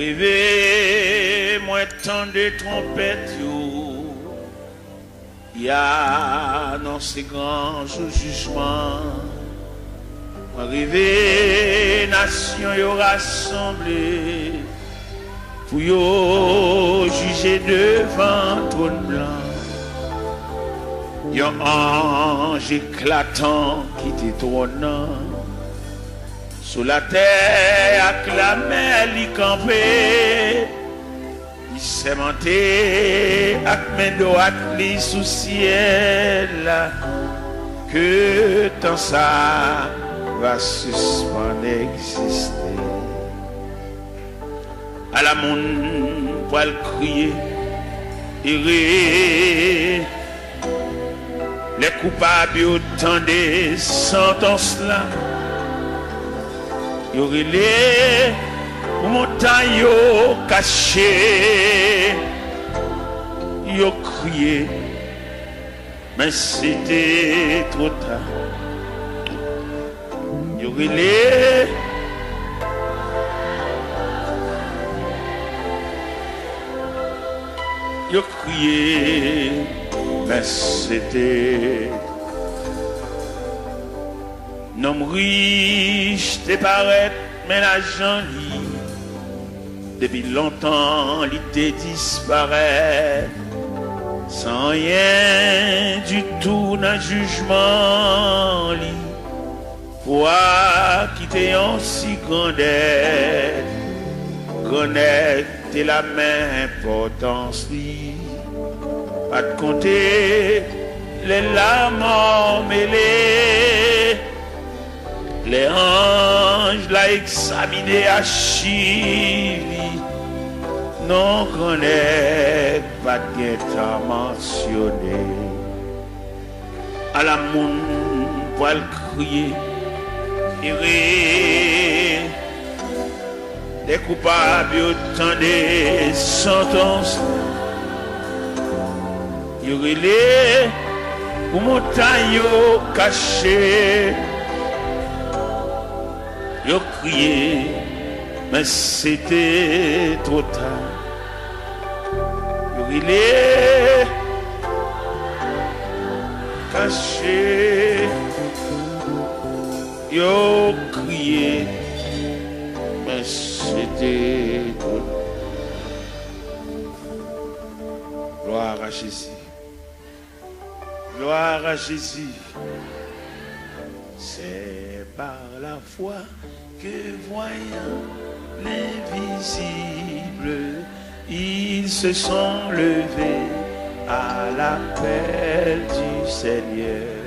Rêvez, moi tant de trompettes, il y a dans ces grands jugements. Rêvez, nation y rassemblée, pour y juger devant trône blanc. Yon ange éclatant qui t'étonnant. Sous la terre, acclamé, li campé. Il s'est monté, avec mes droites, li sous ciel. Que tant ça va suspendre exister. À la monde, pour le crier, errer. Les coupables autant des sentences là. Y aurait les montagnes cachées. Y ont crié, mais c'était trop tard. Y aurait les y ont crié, mais c'était nom riche te paraît, mais l'argent depuis longtemps il te disparaît sans rien du tout dans le jugement pour quitter en si grande aide connaître la même importance pas de compter les larmes mêlées. Les anges l'ont examiné à Chili. Non connaît pas de temps mentionné. À la monde pour le crier. Errer. Les coupables autant des sentences. Y aurait les montagnes cachées. Yo crié, mais c'était trop tard. Yo rilé, caché. Yo crié, mais c'était trop tard. Gloire à Jésus. Gloire à Jésus. C'est par la foi que voyant l'invisible, ils se sont levés à l'appel du Seigneur.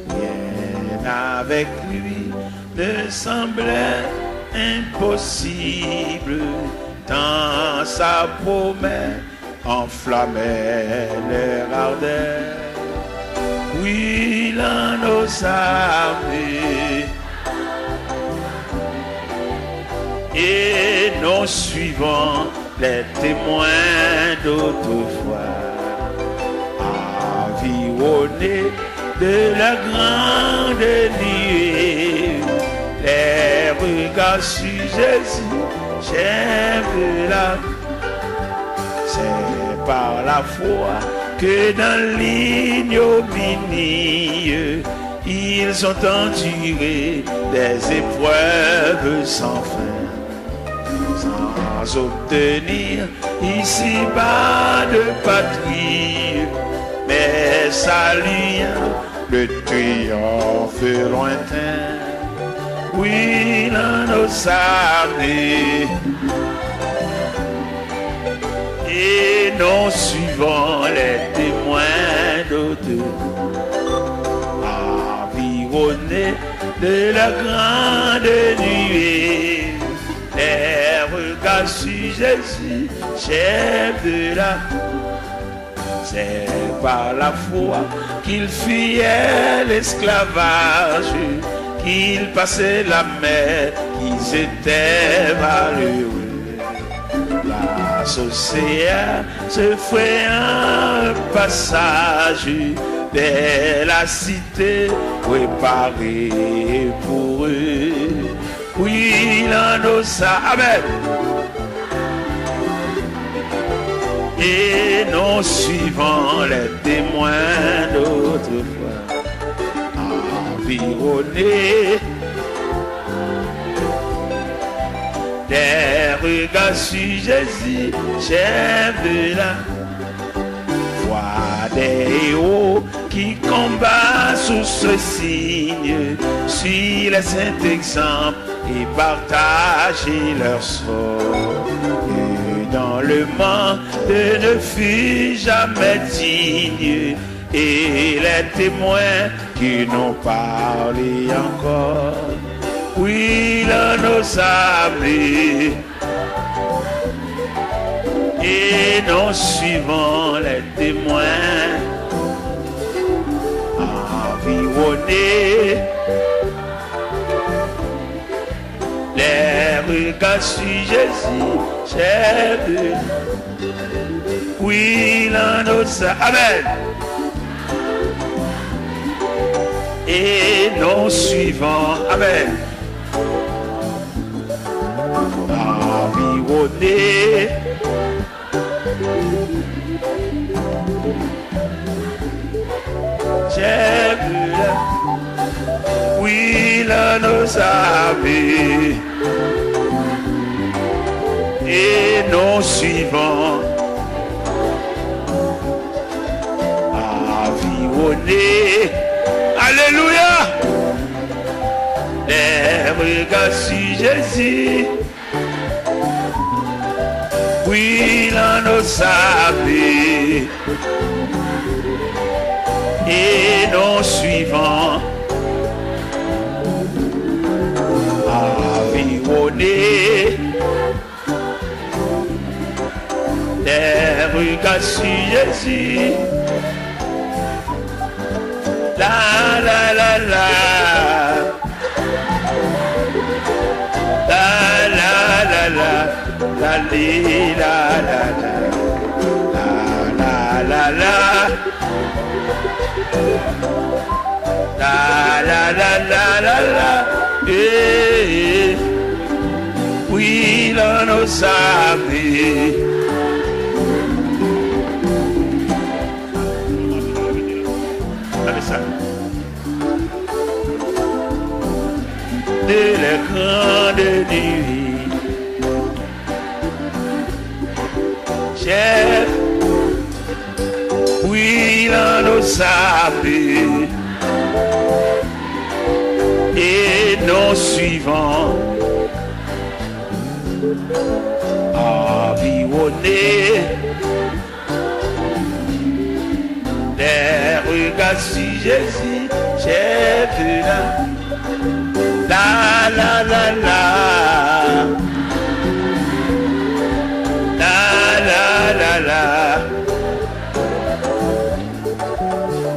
Rien avec lui ne semblait impossible, tant sa promesse enflammait leur ardeur. Oui, l'un nos armées et nos suivants, les témoins d'autrefois, environnés de la grande nuée, les regards sur Jésus, j'aime la. C'est par la foi que dans l'ignominie, ils ont enduré des épreuves sans fin, sans obtenir ici-bas de patrie, mais saluant le triomphe lointain. Oui, dans nos armées et nos suivants, les témoins d'autrefois, environnés de la grande nuée, les regards sur Jésus, chef de la. C'est par la foi qu'il fuyait l'esclavage, qu'il passait la mer, qu'ils étaient malheureux. L'océan se fait un passage vers la cité préparée pour eux. Oui, dans nos Amen. et non suivant les témoins d'autrefois, environnés des regards sur Jésus, chef de la voix des héros qui combattent sous ce signe, suivent les saints exemples et partagent leur sort. Et dans le monde ne fut jamais digne, et les témoins qui n'ont parlé encore, oui, là nos amis, et nous suivons les témoins, environnés, les regards sur Jésus, chef de... Oui, là nos amis, amen. Et nous suivons, amen, environnés, j'ai vu là, oui, là nos amis, et nous suivons, environnés, alléluia, les regards sur Jésus, oui, là nos amis, et nous suivons, environnés, les regards sur Jésus, la la la la, la la la la, la li la la la, la la la, la la la la la la, eh, oui, là nos amis. De la grande nuit, chef, oui, là nos amis, et nous suivons, environnés, des regards sur Jésus, chef de la la la la, la la la la,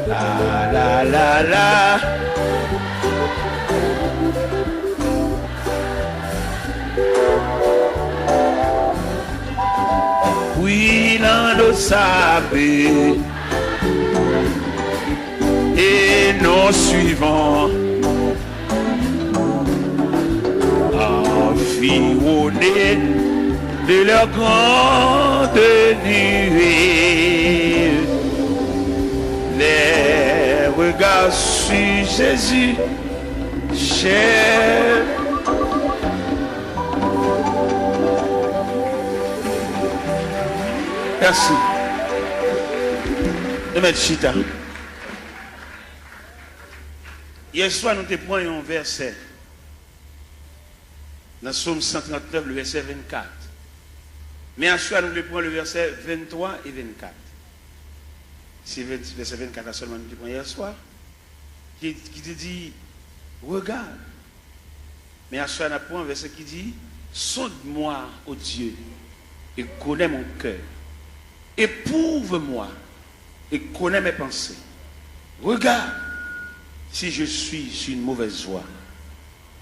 la la la la, oui, là nous savons, et nous suivons, environnés de leur grande nuée, les regards sur Jésus, cher. Merci. De mettre chita. Hier soir, nous te prenons un verset. Dans Psaume 139, le verset 24. Mais à soir, nous le prenons le verset 23 et 24. C'est le verset 24 seulement nous le prenons hier soir. Qui te dit, regarde. Mais à soir, nous prenons un verset qui dit, sonde-moi, ô Dieu, et connais mon cœur. Éprouve-moi et connais mes pensées. Regarde si je suis sur une mauvaise voie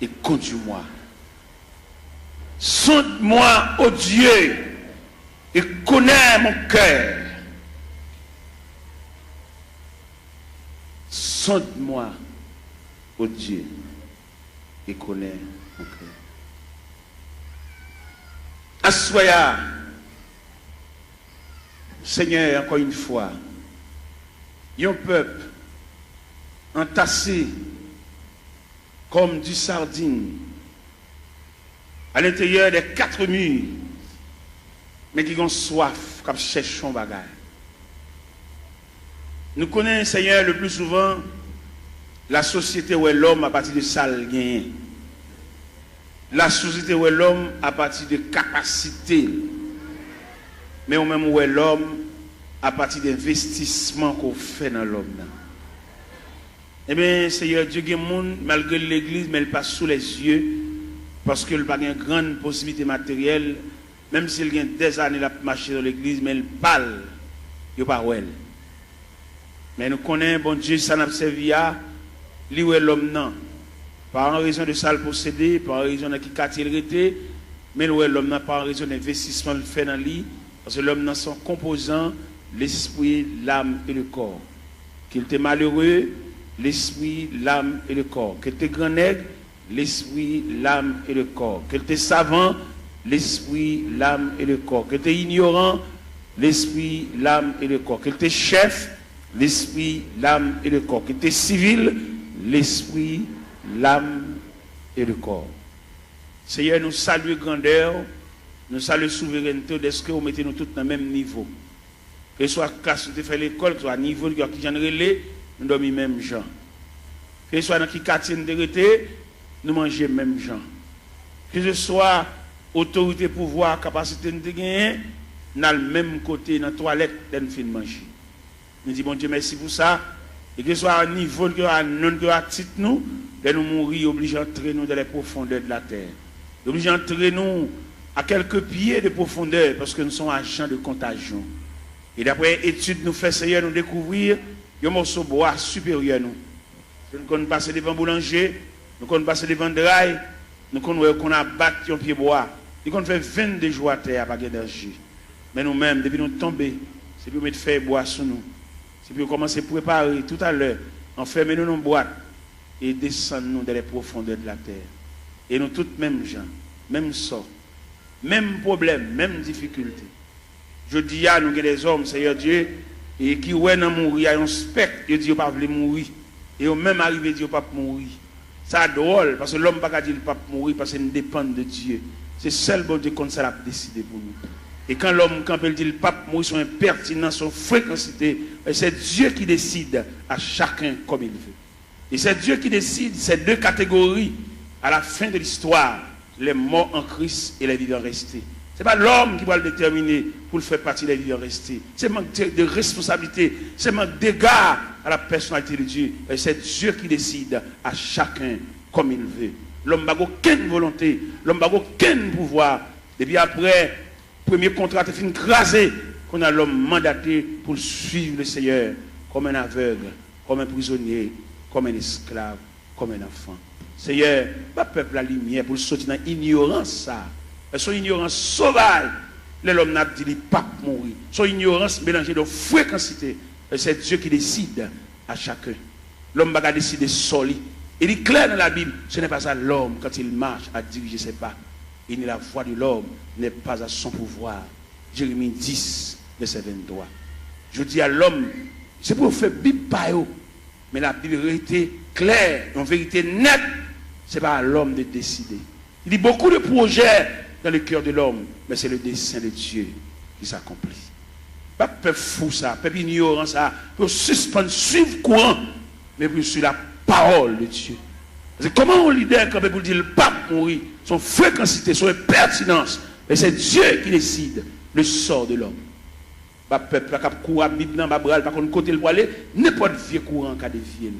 et conduis-moi. Sonde-moi, ô Dieu, et connais mon cœur. Sonde-moi, ô Dieu, et connais mon cœur. Assoya, Seigneur, encore une fois, un peuple entassé comme du sardine à l'intérieur des 4 murs, mais qui ont soif, comme cherchent un bagage. Nous connaissons, Seigneur, le plus souvent la société où est l'homme à partir de sale gain. La société où est l'homme à partir de capacité. Mais au même où est l'homme à partir d'investissement qu'on fait dans l'homme. Eh bien, Seigneur Dieu, il y a des gens, malgré l'église, mais il passe sous les yeux, parce qu'il n'a pas une grande possibilité matérielle, même s'il y a des années à marcher dans l'église, mais il parle, il n'y a pas où elle. Mais nous connaissons, bon Dieu, ça n'a pas servi à lui où est l'homme, non. Pas en raison de ça le posséder, pas en raison de qui il était, mais où est l'homme, non, pas en raison d'investissement le fait dans lui, parce que l'homme, non, son composant, l'esprit, l'âme et le corps. Qu'il était malheureux, l'esprit, l'âme et le corps. Qu'il était grand nègre, l'esprit, l'âme et le corps. Qu'il était savant, l'esprit, l'âme et le corps. Qu'il était ignorant, l'esprit, l'âme et le corps. Qu'il était chef, l'esprit, l'âme et le corps. Qu'il était civil, l'esprit, l'âme et le corps. Seigneur, nous saluons grandeur, nous saluons souveraineté, est-ce que vous mettez nous tous dans le même niveau? Que ce soit classe de faire l'école, que ce soit niveau qui j'en relais, nous dormons même gens. Que ce soit dans qui quartier de rété, nous mangeons même gens. Que ce soit autorité, pouvoir, capacité de gagner, nous avons le même côté dans la toilette de nous finir manger. Nous disons, bon Dieu, merci pour ça. Et que ce soit à niveau, que à non, que à titre nous, de nous mourir, obligés d'entrer nous dans les profondeurs de la terre. Obligés d'entrer nous à quelques pieds de profondeur, parce que nous sommes agents de contagion. Et d'après études nous fait Seigneur nous découvrir un morceau de bois supérieur nous. Nous connaissons passer devant boulanger, nous connaissons passer devant drail, nous connaissons qu'on a battu un pied bois. Nous connaissons fait 22 jours à terre à d'énergie. Mais nous-mêmes, depuis nous tomber, c'est pour mettre faire bois sur nous. C'est pour commencer à préparer tout à l'heure, enfermer nous dans une boîte et descendre nous dans les profondeurs de la terre. Et nous tous mêmes gens, même sort, même problème, même difficulté. Je dis à nous que des hommes, Seigneur Dieu, et qui ouais dans mourir, il y a un spectre, ils disent pas veulent mourir. Et au même arrivé, ils disent pas mourir. Ça drôle, parce que l'homme pas dire pas mourir, parce qu'il dépend de Dieu. C'est seul bon Dieu comme ça l'a décidé pour nous. Et quand l'homme, quand il dit le pape mourir, son impertinence, son fréquencité, c'est Dieu qui décide à chacun comme il veut. Et c'est Dieu qui décide ces 2 catégories à la fin de l'histoire, les morts en Christ et les vivants restés. Ce n'est pas l'homme qui va le déterminer pour le faire partie des vivants restés. C'est manque de responsabilité, c'est manque d'égard à la personnalité de Dieu. Et c'est Dieu qui décide à chacun comme il veut. L'homme n'a aucune volonté, l'homme n'a aucun pouvoir. Et puis après, premier contrat est fini crasé, qu'on a l'homme mandaté pour suivre le Seigneur comme un aveugle, comme un prisonnier, comme un esclave, comme un enfant. Seigneur, pas peuple la lumière pour sortir dans l'ignorance ça. Son ignorance sauvage, l'homme n'a dit pas mourir. Son ignorance mélangée de fréquencité. C'est Dieu qui décide à chacun. L'homme va décider seul. Il est clair dans la Bible, ce n'est pas ça l'homme quand il marche à diriger ses pas. Et la voix de l'homme n'est pas à son pouvoir. Jérémie 10, verset 23. Je dis à l'homme, c'est pour faire Bible par eux. Mais la Bible était claire, en vérité nette, ce n'est pas à l'homme de décider. Il y a beaucoup de projets dans le cœur de l'homme, mais c'est le dessein de Dieu qui s'accomplit. Pas peuple fou ça, peuple ignorant ça, pour suspendre, suivre courant, mais pour suivre la parole de Dieu. C'est comment on leader quand pour dire le pape mourir, son fréquencité, son pertinence, mais c'est Dieu qui décide le sort de l'homme. Pas peuple qui court à Bible dans Babral, par contre côté le aller, n'importe vieux courant qui a dévié.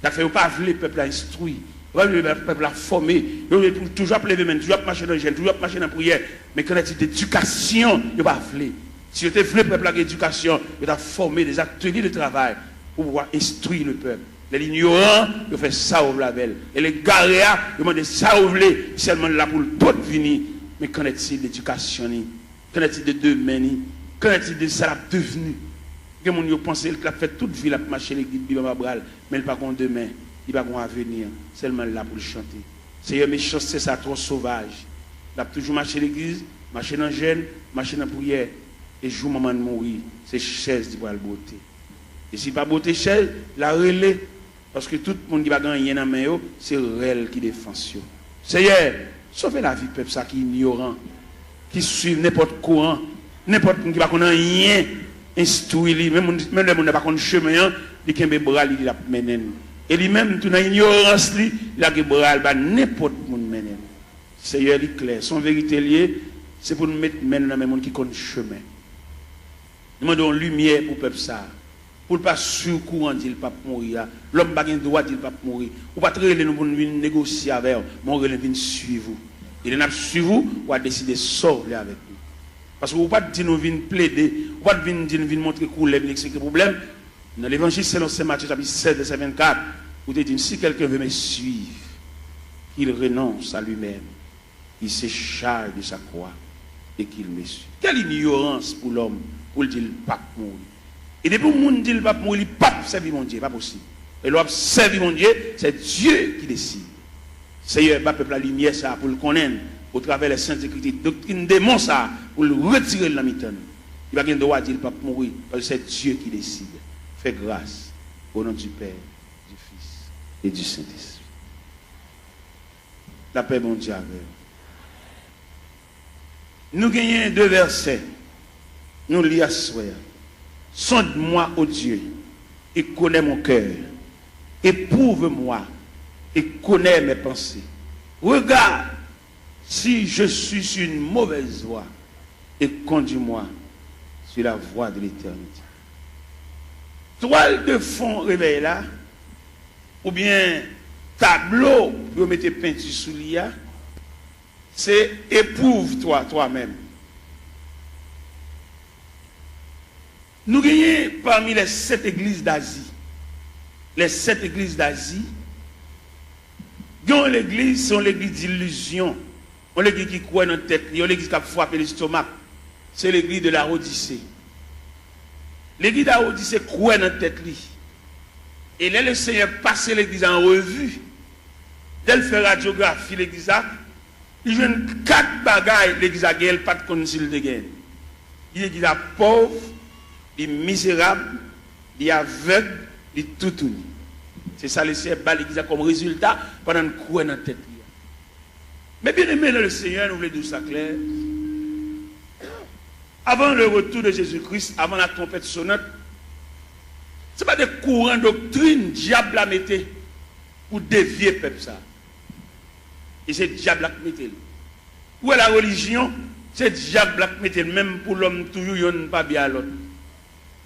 Ça fait pas le peuple à instruire. Le peuple a formé, toujours lever main, toujours marcher dans le jeûne, toujours marcher dans la prière. Mais quand il y a d'éducation, il ne va pas voulu. Si vous voulez le peuple à l'éducation, il a formé des ateliers de travail pour pouvoir instruire le peuple. Les ignorants, ils font ça au label. Et les garéas, ils demandent ça au blé, seulement là pour le tout venir. Mais qu'en est-il d'éducation? Qu'en est-il de demain? Qu'en est-il de ça devenu? Que mon yo pense qu'il a fait toute vie la marcher l'église Bibabral, mais il pas qu'on demain. Il va avoir un avenir, seulement là pour le chanter. C'est méchant, c'est ça, trop sauvage. Il a toujours marché l'église, marché dans le jeûne, marché dans la prière. Et jour maman mourir, c'est chaise qui va le beauté. Et si pas beauté chaise, la relais, parce que tout le monde qui va gagner dans main, c'est elle qui défend. Seigneur, sauvez la vie peuple ça qui est ignorant, qui suit n'importe courant, n'importe qui va connaître rien, instruit même le monde n'a pas connaît chemin, il a un bras il a mené. Et lui-même tout dans ignorance il a un bras il n'importe monde mené. Seigneur il clair, son vérité liée, c'est pour nous mettre maintenant dans monde qui connaît chemin. Nous demandons lumière pour peuple ça. Pour ne pas sur courant dit pas mourir. L'homme n'a pas droit dit pas mourir. Ou pas très nous pour venir négocier avec vous, mon relève vient suivre vous. Il n'a suivre vous ou a décidé de sortir avec nous. Parce que vous pas dire nous venir plaider, ou pas venir dire nous venir montrer couleur c'est le problème. Dans l'évangile selon Saint Matthieu chapitre 7 verset 24, vous dites si quelqu'un veut me suivre, qu'il renonce à lui-même, il se charge de sa croix et qu'il me suit. Quelle ignorance pour l'homme pour dire pas mourir. Et depuis que le monde dit le pape mourir, il ne peut pas servir mon Dieu, pas possible. Et l'homme servir mon Dieu, c'est Dieu qui décide. Seigneur, pas peuple la lumière ça pour le connaître, au travers des saintes écritures, doctrine démon ça, pour le retirer de la mitane. Il va pas droit de dire le pape mourir, parce que c'est Dieu qui décide. Fais grâce au nom du Père, du Fils et du Saint-Esprit. La paix mon Dieu avec vous. Nous gagnons 2 versets. Nous lisons ce soir. Sonde-moi, ô Dieu, et connais mon cœur. Éprouve-moi et connais mes pensées. Regarde si je suis sur une mauvaise voie et conduis-moi sur la voie de l'éternité. Toile de fond réveil là, ou bien tableau pour mettre peinture sous l'IA, c'est éprouve-toi toi-même. Nous gagnons parmi les 7 églises d'Asie. Les 7 églises d'Asie. L'église, c'est l'église d'illusion. On l'église qui croit dans la tête, on l'église qui a frappé l'estomac. C'est l'église de la Odyssée. L'église de la Odyssée croit dans la tête. Et là, le Seigneur passe l'église en revue. Dès qu'il fait radiographie, l'église a, il joue 4 bagailles, l'église a gagné, pas de concile de gain. L'église a pauvre, il est misérable, il est aveugle, il est tout uni. C'est ça le Seigneur bat l'église comme résultat pendant que nous dans la tête. Mais bien aimé le Seigneur, nous voulons dire ça clair. Avant le retour de Jésus-Christ, avant la trompette sonnante, ce n'est pas des courants doctrine diable a metté pour dévier le peuple ça. Et c'est diable qui metté. Où est la religion? C'est diable qui metté même pour l'homme toujours il n'y a pas bien à l'autre.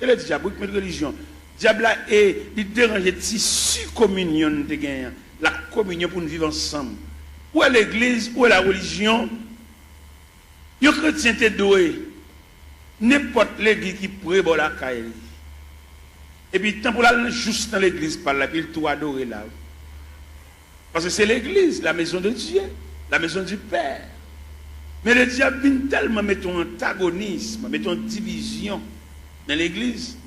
Et le diable qui met religion. Diable est il dérange tissu communion de gagner la communion pour nous vivre ensemble. Où est l'église, où est la religion? Les chrétiens te doué. N'importe l'église qui pourrait bon la caille. Et puis tant pour aller juste dans l'église par là, puis il tout adorer là. Parce que c'est l'église, la maison de Dieu, la maison du Père. Mais le diable vient tellement mettre un antagonisme, mettre une division dans l'église.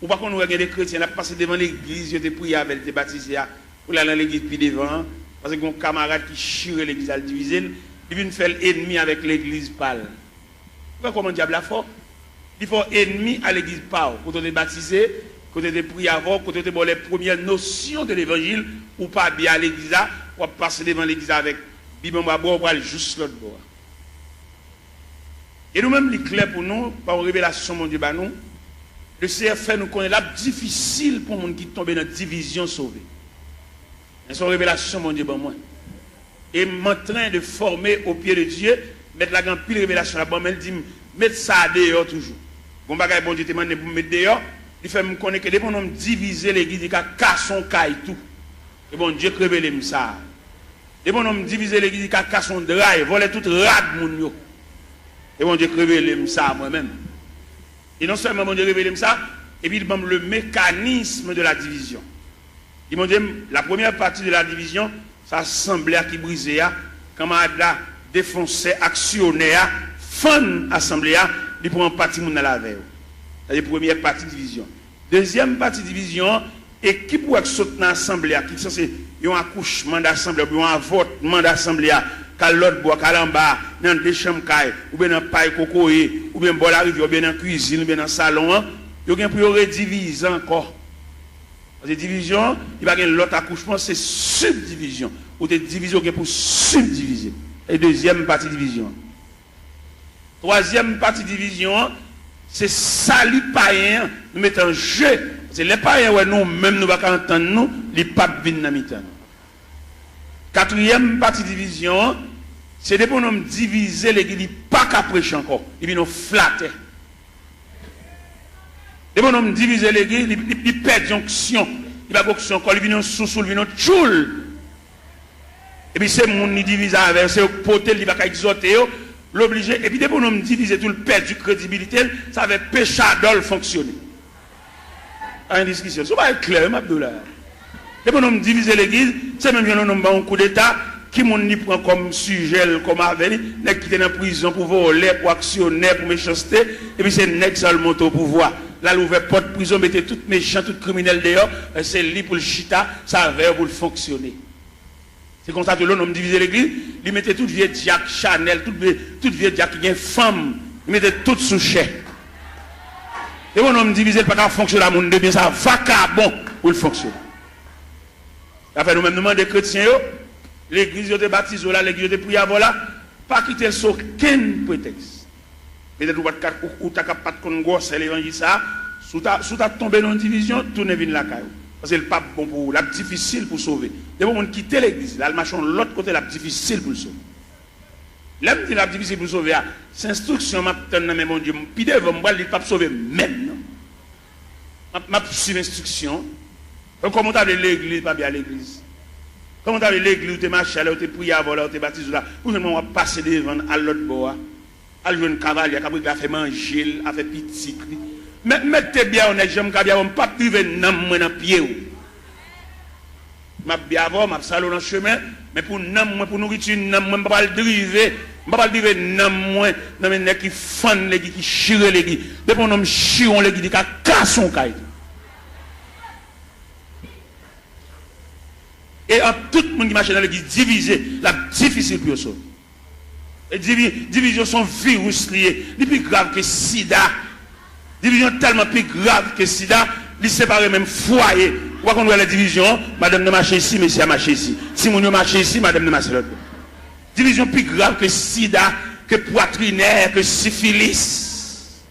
Ou pas qu'on regarde des chrétiens, là passer devant l'église, ils ont prié avec, ils ont baptisé, pour aller dans l'église puis devant, parce que un camarade qui chire l'église à le diviser, il vient faire l'ennemi avec l'église pâle. Pourquoi comment diable a fort? Il faut ennemi à l'église pâle. Quand on est baptisé, quand on est prié avant, quand on est bon les premières notions de l'évangile, ou pas bien à l'église, ou passer devant l'église avec bibamba bois, ou aller juste l'autre bois. Et nous-mêmes, il est clair pour nous, par une révélation, mon Dieu, bah nous, le Seigneur fait nous connaître là difficile pour les gens qui tombent dans la division sauvée. C'est une révélation, mon Dieu, bon moi. Et en train de former au pied de Dieu, mettre la grande pile révélation là-bas, mais il dit, mettre ça dehors toujours. Bon bagay, bon Dieu te demande pour mettre dehors, il fait me connaître que dès qu'on a divisé l'église, il a cassé son caille tout. Et bon Dieu révèle ça. Dès qu'on a divisé l'église, il a cassé son drive, volé tout rad mon yo. Et bon Dieu révèle ça moi-même. Et non seulement mon Dieu révèle ça, et puis il montre le mécanisme de la division. Il m'a dit, la première partie de la division, ça semblait qui brisait, quand on a défoncé, actionné, fan assemblée, il prend partie de la veille. C'est la première partie de division. Deuxième partie de division, et qui pourrait sauter dans l'assemblée, qui est censé un accouchement d'assemblée, un avortement d'assemblée, qu'à l'autre bois, qu'à l'en bas, dans des chambres, ou bien dans paille cocoé, ou bien dans la rivière, ou bien dans la cuisine, ou bien dans le salon, il y a pour rediviser encore. Parce que division, il va y avoir l'autre accouchement, c'est subdivision. Ou des divisions pour subdiviser. Et deuxième partie division. Troisième partie division, c'est salut païen, nous mettons en jeu. C'est les païens, ouais, nous, même nous, ne pouvons pas entendre nous, les papes viennent dans le temps. Quatrième partie division, c'est des bonhommes diviser l'église, ils ne pas qu'à prêcher encore, ils viennent nous flatter. Les bonhommes diviser l'église, ils perdent jonction, ils ne pas encore, ils viennent sous, ils viennent tchoul. Et puis c'est mon qui divise avec, c'est poter, il va exhorter, l'obliger, et puis des bonhommes diviser tout le perdre du crédibilité, ça va péché d'ol fonctionner. À une discussion, ça va être clair, Abdoulaye. Les bonhommes diviser l'église, c'est même un coup d'État qui m'ont prend comme sujet, comme avenir, qui est dans la prison pour voler, pour actionner, pour méchanceté, et puis c'est nèg seulement au pouvoir. Là, l'ouvert porte prison, mettez tout méchant, tout criminel dehors, c'est lui pour le chita, ça va pour le fonctionner. C'est comme ça que l'homme divisait l'église, il mettait tout vieux Jack Chanel, tout vieux Jack qui est femme, il mettait tout sous chèque. Et mon homme divisé, il ne peut pas fonctionner à mon bien, ça vacabon pour le fonctionner. Après, nous-mêmes, nous demandons des chrétiens, l'église de baptisé là, l'église de prière là, pas quitter sur aucun prétexte. Peut-être que tu n'as pas de gosse, l'évangile ça, sous ta tombé dans une division, tout ne vient la caillou. Parce que le pape bon pour la difficile pour sauver. Des gens qui quittent l'église, là, le machin de l'autre côté, la difficile pour sauver. Là, je dis la difficile pour sauver, c'est instruction, je vais mon Dieu, puis devant moi, il ne pas sauver même. Je suis l'instruction. Comment tu as l'église, pas bien l'église. Comment tu as l'église, où tu es marché, où tu es prié avant, où tu es baptisé là, où tu vas passer devant à l'autre bois, à jouer un cavalier, qui a fait manger, a fait petit. Mais mettez bien, on est jamais bien, on ne peut pas priver dans le pied. Je bien avant, je salon dans le chemin, mais pour nourriture, je ne peux pas le driver. Je ne peux pas le driver dans les gens qui font les qui chirent les gens. Depuis qu'on a chiré les gens, qui cassent son caille. Et en tout le monde qui marche dans l'église divisé, la difficile pour eux. Les divisions sont virus liés, les plus graves que sida. Division tellement plus grave que sida, ils séparent même foyer. Pourquoi qu'on voit la division, madame ne marche ici, monsieur a marché ici. Si mon marche ici, madame ne marche l'autre. Division plus grave que sida, que poitrinaire, que syphilis.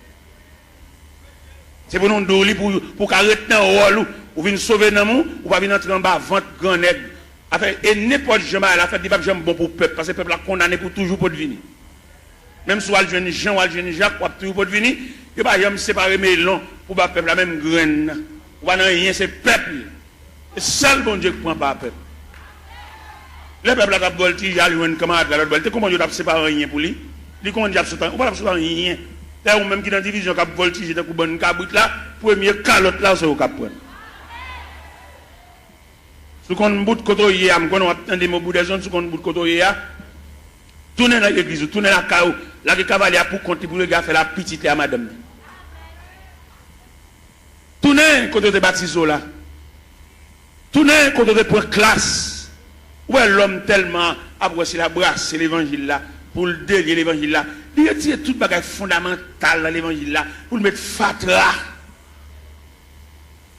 C'est pour nous donner pour arrêter un rôle, ou venir sauver dans nous, ou pas venir entrer en bas, vente grand nègre. Et n'importe jamais à la fête, il va jamais bon pour le peuple, parce que le peuple a condamné pour toujours pour devenir. Même si on a le jeune Jean ou le jeune Jacques, on a toujours pour devenir, il va jamais séparer mes longs pour le peuple, la même graine. On va rien, c'est le peuple. C'est seul bon Dieu qui prend pas le peuple. Le peuple a voltigé, il a un camarade à l'autre voltigé. Comment Dieu a séparé rien pour lui? Il dit comment Dieu a séparé rien. On va séparer rien. D'ailleurs, même qui dans la division qui a voltigé, dans une cabrit là, premier calotte là, c'est au cap. Si on bout de côté, on a entendu mon bout de zone, si on bout de côté, tournez dans l'église, tournez dans la caou, là, le cavalier pour compter pour le gars faire la petite à madame. Tournez côté de baptisé là. Tournez côté de point classe. Où est l'homme tellement apprécié la brasse, c'est l'évangile là, pour le délier l'évangile là. Il retire tout bagage fondamental dans l'évangile là, pour le mettre fatra.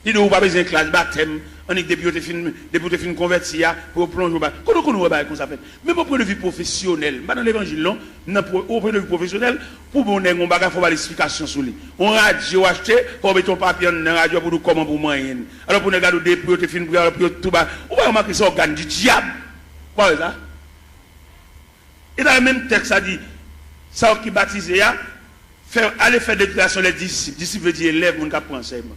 Il ne doit pas besoin de classe baptême. On est depuis que tu converti pour plonger. Comment on va comme ça fait? Même au point de vue professionnel, dans l'évangile, au point de vue professionnel, pour qu'on ait un bagage, il faut avoir l'explication sur lui. On radio acheté, pour mettre ton papier dans la radio pour nous comment pour moyen. Alors pour nous regarder depuis que tu finis pour tout bas, on va remarquer ça organe du diable. Quoi ça? Et dans le même texte, ça dit, ça qui baptise, aller faire déclaration les disciples. Disciples veut dire élève, mon cap enseignement.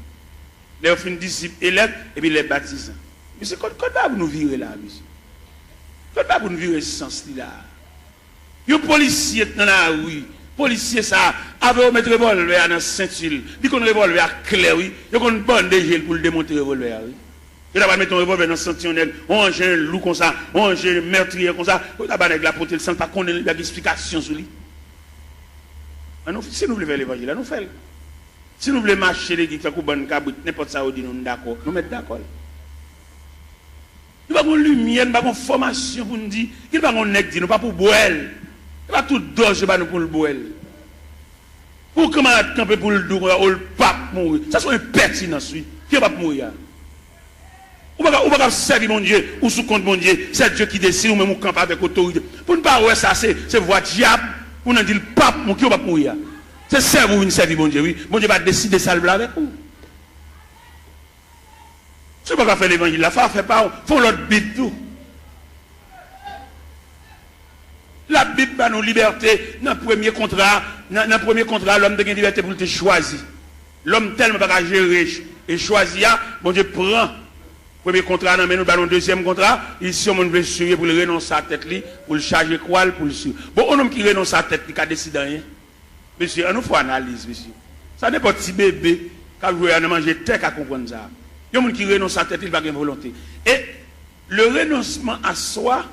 Les fin disciples élèves et puis les baptisants. Mais c'est quoi pour nous virer là, monsieur? Quoi pour nous virer ce sens-là? Les policiers dans la rue, policiers ça, avec mettre revolver dans la ceinture, dit qu'on revolver à clair, oui, ils ont une bande de gel pour le démonter le revolver, oui. Il va mettre un revolver dans le sentinelle, on range un loup comme ça, on range un meurtrier comme ça, on va mettre la portée, sans pas qu'on ait une explication sur lui. Si nous voulons faire l'évangile, nous faisons. Si nous voulons marcher les guides, n'importe ça, nous d'accord. Nous mettons d'accord. Nous n'avons pas de lumière, nous n'avons pas de formation pour nous dire, nous n'avons pas de nous pas pour boire. Nous pas tout doge pour le boire. Pour comment camper pour le dos, ou le pape mourir. Ça c'est impertinent, qui ne va pas mourir. Ou pas servir mon Dieu, ou sous compte mon Dieu, c'est Dieu qui décide, ou même on campe avec autorité. Pour ne pas voir ça, c'est voix diable, pour nous dire le pape qui ne va pas mourir. C'est servir ou une servir mon Dieu, oui. Mon Dieu va décider ça avec vous. Si vous ne pouvez pas faire l'évangile, la fait pas, faut l'autre Bible tout. La Bible va nous liberté. Dans le premier contrat, l'homme a une liberté pour te choisir. L'homme tellement pas gérer et choisir, bon Dieu prend. Premier contrat, nous nous allons deuxième contrat. Ici, on veut suivre pour le renoncer à la tête, pour le charger quoi, pour le suivre. Bon, un homme qui renonce à la tête, il a décidé rien. Monsieur, on nous faut analyse, monsieur. Ça n'est pas petit bébé qui a joué à manger tête à comprendre ça. Il y a des gens qui renoncent à la tête, il va avoir une volonté. Et le renoncement à soi,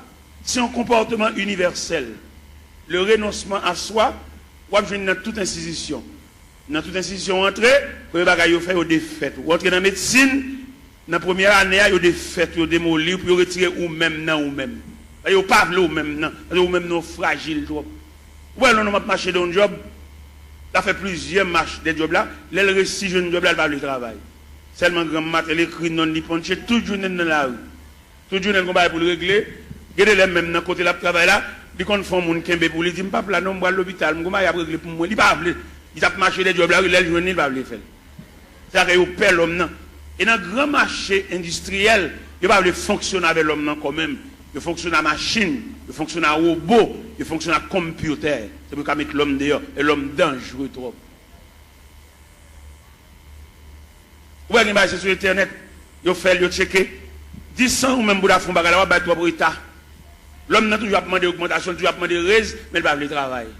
c'est un comportement universel. Le renoncement à soi, on va dans toute institution. Dans toute institution, entrer, vous allez faire des fêtes. Vous entrez dans la médecine, dans la première année, il y a des fêtes, il y a des démolir, puis vous retirez ou-même, non, ou-même. Il n'y a pas de ou-même, non. Ou-même, non, fragile. Ouais, on va marcher dans un job. Ça fait plusieurs marches des jobs là. Les récits jeunes jobs là, ils va le travail. Seulement grand matin, l'écrit non, il punche, tout journée dans la rue. Tout journée, on va pour le régler. Regardez les mêmes dans côté là, travail là. Ils font mon kembe pour lui dire, papa, là, non, je vais à l'hôpital, je vais régler pour moi. Il va appeler. Il a marché des jobs là, les journées, il va le faire. C'est-à-dire qu'il perd l'homme. Et dans le grand marché industriel, il va fonctionner avec l'homme quand même. Il fonctionne à machine, il fonctionne à robot, il fonctionne à computer. C'est pour qu'on mette l'homme dehors. Et l'homme dangereux trop. Vous voyez, il sur Internet, il fait, il checker. 10 ans ou même pour la fond, il va avoir 3 pour l'État. L'homme n'a toujours pas demandé augmentation, toujours pas demandé raise, mais il va aller travailler.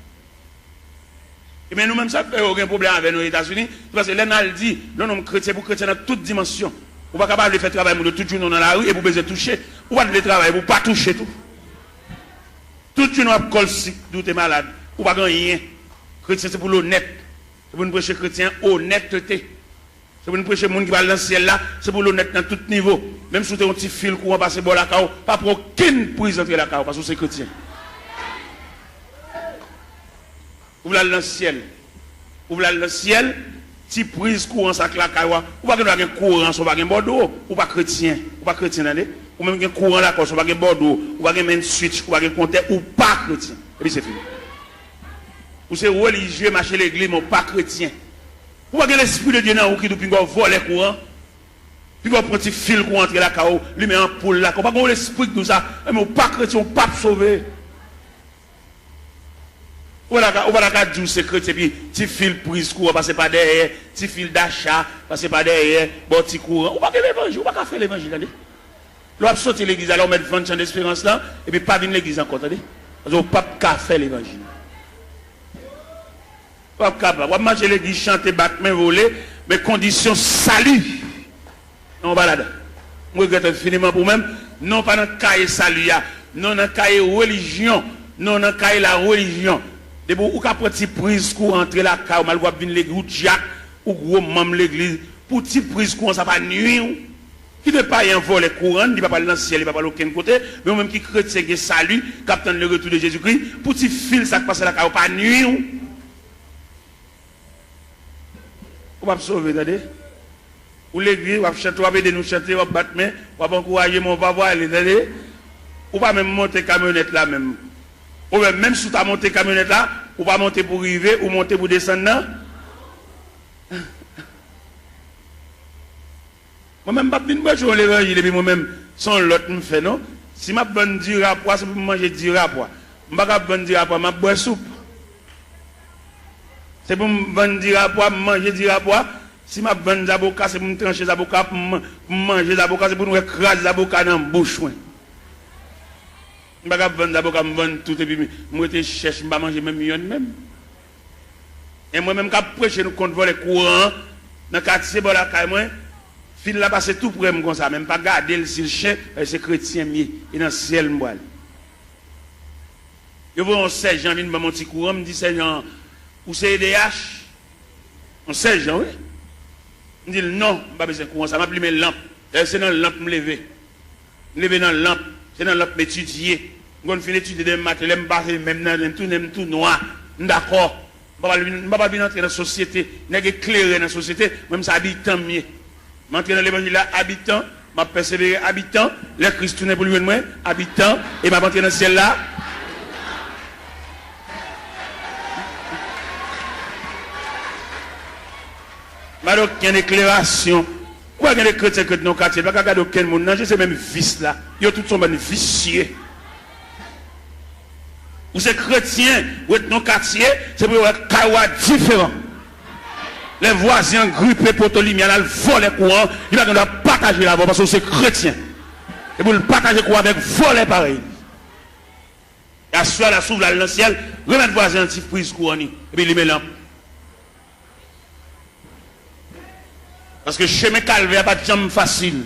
Et bien nous-mêmes, ça fait aucun problème avec nos États-Unis. Parce que l'État dit, non, non, chrétien pour chrétien dans toutes dimensions. On va capable de faire travail pour tout le monde dans la rue et pour besoin toucher. On va le travail pour ne pas toucher tout. Tout le monde a col si d'où tu es malade. On va rien. Chrétien, c'est pour l'honnête. C'est pour nous prêcher chrétien honnêteté. C'est pour nous prêcher les gens qui va dans le ciel là. C'est pour l'honnête dans tout niveau. Même si tu as un petit fil qui va passer par la cao, pas pour aucune prise entre la cao parce que c'est chrétien. Vous voulez aller dans le ciel. Vous voulez aller dans le ciel. Si prise courant ça la caille ou pas que courant so pas bordeaux ou pas chrétien ou même un courant là so pas bordeaux ou pas même switch ou pas compter ou pas chrétien et puis c'est fini ou c'est religieux marcher l'église mais pas chrétien ou pas l'esprit de Dieu dans ou qui depuis qu'on voler courant puis qu'on prend petit fil pour entrer la caille lui met en poule là pas l'esprit de ça mais pas chrétien pas sauvé. On va la dire secret et puis petit fil prise courant passer pas derrière, petit fil d'achat passer pas derrière, bon petit courant. On va faire l'évangile, on va faire l'évangile attendez. L'on va sortir l'église alors on met 20 ans d'espérance là et puis pas venir l'église encore attendez. Parce qu'on pas faire l'évangile. Pas capable, on va manger l'église chanter battre main voler mais condition salut. On va là-dedans. Je regrette infiniment pour même non pas dans cahier salut non dans cahier religion, non dans cahier la religion. De bon ou qu'après petit prise courant entrer la car mal va venir l'église ou Jack ou gros membre l'église pour petit prise courant ça pas nuire qui ne pas y en voler courant il va pas dans le ciel il va pas aucun côté mais même qui chrétien qui salut captain le retour de Jésus-Christ pour petit fil ça passe la car pas nuire on va sauver attendez ou l'église va chanter va aider nous chanter va battre main va encourager mon va voir attendez ou pas même monter camionnette là même. Ou même si tu as monté camionnette là, ou pas monter pour arriver, ou monter pour descendre. Moi-même, je ne vais pas l'évangile, et puis moi-même, sans l'autre me fait, non? Si je bonne du rapport, c'est pour manger du rapport. Je ne vais pas bonne du rapport, je vais boire soupe. C'est pour me bonne du rapport, manger du rapport. Si je bonne des avocats, c'est pour me trancher des avocats, pour manger des avocats, c'est pour nous écraser des avocats dans la bouche. Je ne vais pas vendre d'abord comme vendre tout et puis je cherche, je ne vais pas manger même million même. Et moi-même, quand je prêche, nous compte voler courant, dans le quartier, bon la caille, moi, fil là passe tout pour moi comme ça, même pas garder le chien, c'est chrétien mieux, et dans le ciel, moi. Je vois un 16 janvier, je vais mon petit courant, je me dis 16 ans, ou c'est EDH? On 16 janvier, oui. Je me dis non, je ne vais pas besoin de courant, ça m'a pris mes lampes, c'est dans la lampe me lever. lever dans lampe, c'est dans lampe étudier. On finit d'étudier des maths, même tout noir. D'accord. Je ne vais pas entrer dans la société, je ne vais pas éclairer dans la société, même ça habitant mieux. Je vais dans l'évangile là, habitant, je vais persévérer habitant, le Christ tourne pour lui moi, habitant, et je vais entrer dans le ciel là. Alors, il y a une éclairation. Pourquoi il y a des chrétiens dans le quartier? Il n'y a pas aucun monde. Non, c'est même vice là. Ils ont tous sont vicieux. Ou c'est chrétien, ou est dans le quartier, c'est pour un kawa différent. Les voisins grippés pour te lumière, ils volent les courants, ils doivent partager la voix parce que c'est chrétien. Et pour le partager quoi avec voler pareil. Et à ce soir, la s'ouvre dans le ciel, remettre voisin un petit prise courant, et puis il met là. Parce que chemin calvaire pas de jambe facile.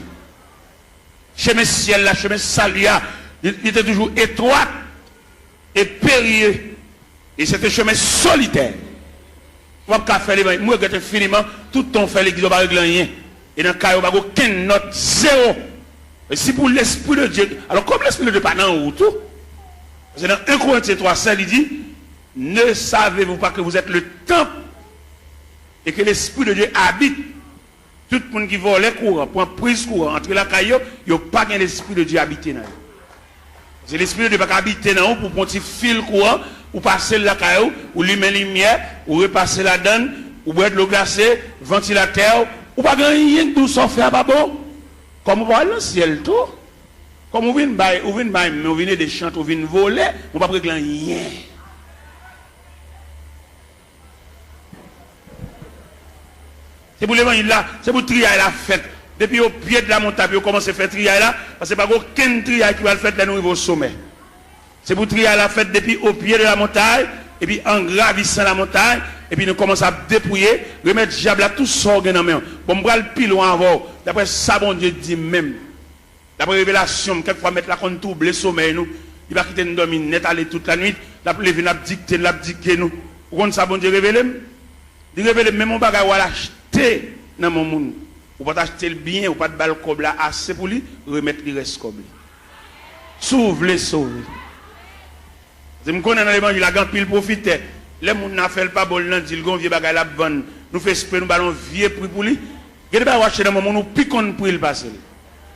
Chemin ciel là, chemin salia, il était toujours étroit et périlleux. Et c'était un chemin solitaire. Moi, je fais les moi, je finiment, tout ton fait l'église, pas régler rien. Et dans le cas, il n'y a aucune note, zéro. Et si pour l'Esprit de Dieu, alors comme l'Esprit de Dieu pas dans où tout, parce que dans 1 Corinthiens 3, il dit, ne savez-vous pas que vous êtes le temple et que l'Esprit de Dieu habite. Tout le monde qui vole les courants, pour prise courant, entre la caillou, il n'y a pas l'Esprit de Dieu habité dans. C'est l'Esprit de Dieu pas habiter dans pour un petit fil courant, ou passer la caillou, ou lui mettre lumière, ou repasser la donne, ou boire de l'eau glacée, ventilateur, ou pas rien de tout ça faire pas bon. Comme vous voyez le ciel tout, comme vous venez des chants, vous venez voler, vous ne pouvez pas rien. C'est pour l'évangile là, c'est pour trier la fête. Depuis au pied de la montagne, vous commencez à faire trier là, parce que pas aucun trier qui va le faire là, nous au sommet. C'est pour trier la fête depuis au pied de la montagne, et puis en gravissant la montagne, et puis nous commençons à dépouiller, remettre diable à tout ça dans main. Bon, on va le pile loin avant. D'après ça, bon Dieu dit même. D'après révélation, quelquefois mettre la compte double le sommeil nous. Il va quitter nous dormir net aller toute la nuit. D'après lever, l'a dicter nous. Vous comprenez ça, bon Dieu révélé? Il révèle même mon bagage ou à l'acheter dans mon monde. Ou pas acheter le bien, ou pas de balle comme là assez pour lui, remettre le reste comme lui. Sauve les sauver. Je me connais dans l'évangile, la grande pile profite. Les gens n'a fait pas bon, ils disent, vieux bagage la bonne. Nous faisons esprit, nous ballons vieux prix pour lui. Il y a des acheter dans mon monde, nous piquons pour il passer.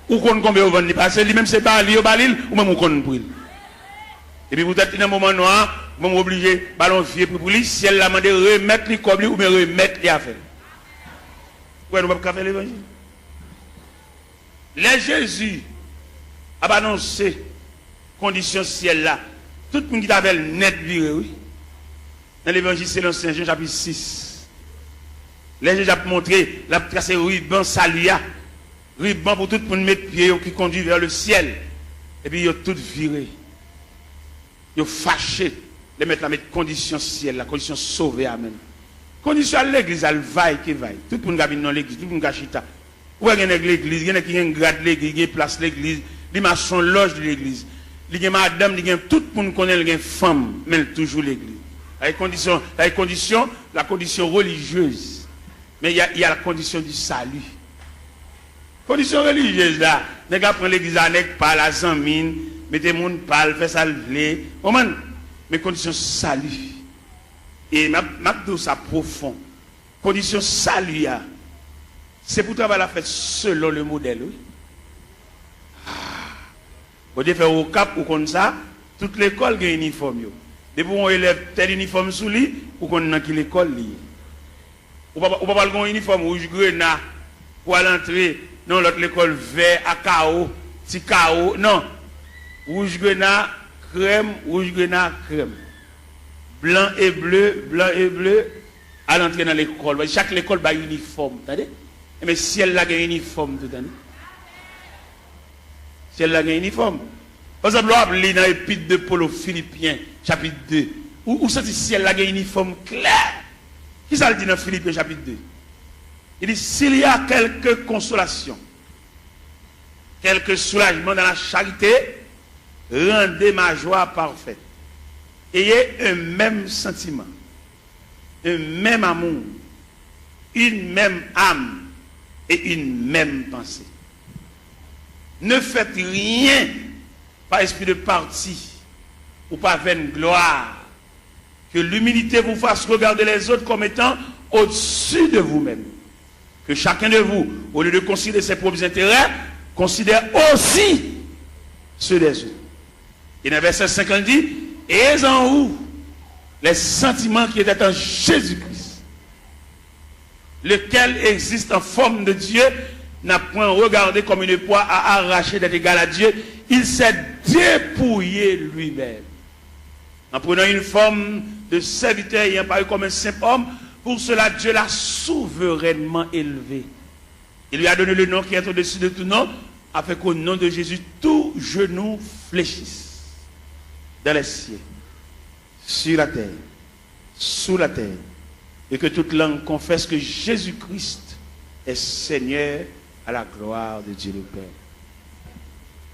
Ou qu'on combien on vend il passer, lui-même c'est pas lui au balil, ou même on connaît pour il. Et puis vous êtes dans un moment noir, vous êtes obligé, ballon vieux prix pour lui, si elle l'a demandé, remettre les comme lui, ou bien remettre les affaires. Ouais, nous ne pouvons pas faire l'évangile. Les Jésus a annoncé condition ciel là. Tout le monde qui avait net viré, oui. Dans l'évangile, c'est l'Ancien Jean chapitre 6. Les Jésus a montré, la tracé ruban salia. Ruban pour tout le monde mettre pied qui conduit vers le ciel. Et puis ils ont tout viré. Ils ont fâché. Les mettre la mettre condition ciel, la condition sauvée, amen. Condition à l'église, elle vaille qui vaille. Tout le monde a dans l'église, tout le monde a chita. Où est-ce qu'il y a l'église? Il y a qui a un grade l'église, il y a place l'église, il y a son loge de l'église. Il y a madame, il y a tout le monde connaît, il y a femme, mais toujours l'église. La condition religieuse. Mais il y a la condition du salut. Condition religieuse là, les gars prennent l'église avec par la zamine, mettez le monde parle, fait ça lever. Mais condition salut. Et ma ça profond. Condition salut, c'est pour travailler la fête selon le modèle. Oui. Vous devez faire au cap ou comme ça, toute l'école a un uniforme. Depuis qu'on élève tel uniforme sous lui, ou qu'on a l'école. Ou pas un uniforme rouge grenat pour l'entrée, non, l'autre l'école vert à chaos, petit chaos, non. Rouge grenat, crème, blanc et bleu, à l'entrée dans l'école. Chaque école a un uniforme, attendez? Mais si elle a un uniforme, tout l'année. Si elle a un uniforme. Par exemple, on a dans l'épître de Paul aux Philippiens, chapitre 2. Où c'est si elle a un uniforme clair? Qui ça le dit dans Philippiens, chapitre 2? Il dit, s'il y a quelque consolation, quelque soulagement dans la charité, rendez ma joie parfaite. Ayez un même sentiment, un même amour, une même âme et une même pensée. Ne faites rien par esprit de parti ou par vaine gloire. Que l'humilité vous fasse regarder les autres comme étant au-dessus de vous-même. Que chacun de vous, au lieu de considérer ses propres intérêts, considère aussi ceux des autres. Et dans le verset 50 dit, et en vous les sentiments qui étaient en Jésus-Christ, lequel existe en forme de Dieu, n'a point regardé comme une proie à arracher d'être égal à Dieu, il s'est dépouillé lui-même. En prenant une forme de serviteur ayant paru comme un simple homme, pour cela Dieu l'a souverainement élevé. Il lui a donné le nom qui est au-dessus de tout nom, afin qu'au nom de Jésus, tout genou fléchisse dans les cieux, sur la terre, sous la terre, et que toute langue confesse que Jésus-Christ est Seigneur à la gloire de Dieu le Père.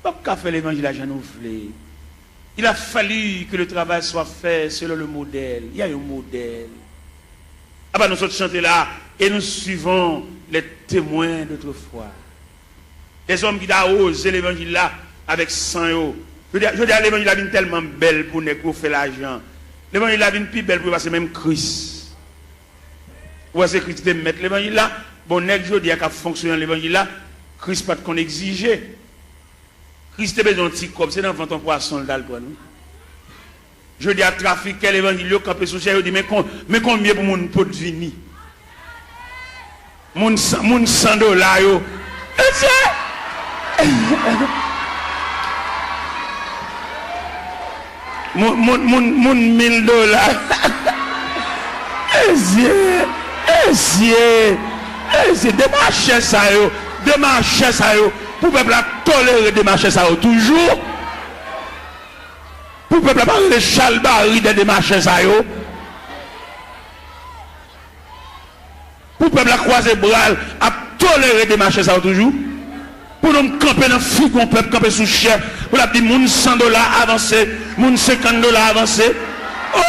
Pas qu'à faire l'évangile à Jean-Nouvelé. Il a fallu que le travail soit fait selon le modèle. Il y a un modèle. Ah ben nous autres chantons là et nous suivons les témoins d'autrefois. Les hommes qui ont osé l'évangile là avec sang. Je dis à l'évangile là est tellement belle pour nous faire l'argent. L'évangile là est plus belle pour passer même Christ. Ou est-ce que Christ te mettre l'évangile là? Bon, nèg je dis à fonctionner l'évangile là, Christ pas qu'on exigeait. Christ a besoin de petit comme c'est dans ton poisson d'alcool. Je dis à trafiquer l'évangile quand peut sous cher, dit mais combien pour mon pot de vini? Mon $100 yo. Mon $1000. C'est démarcher ça yo, démarcher ça yo. Pour peuple à tolérer démarcher ça yo toujours. Pour peuple à parler de chalbari de démarcher ça yo. Pour peuple à croiser bras à tolérer démarcher ça yo toujours. Pour nous camper dans fig on peuple camper sous chef. Pour la dire moun $100 avancé, moun $50 avancé. Oh!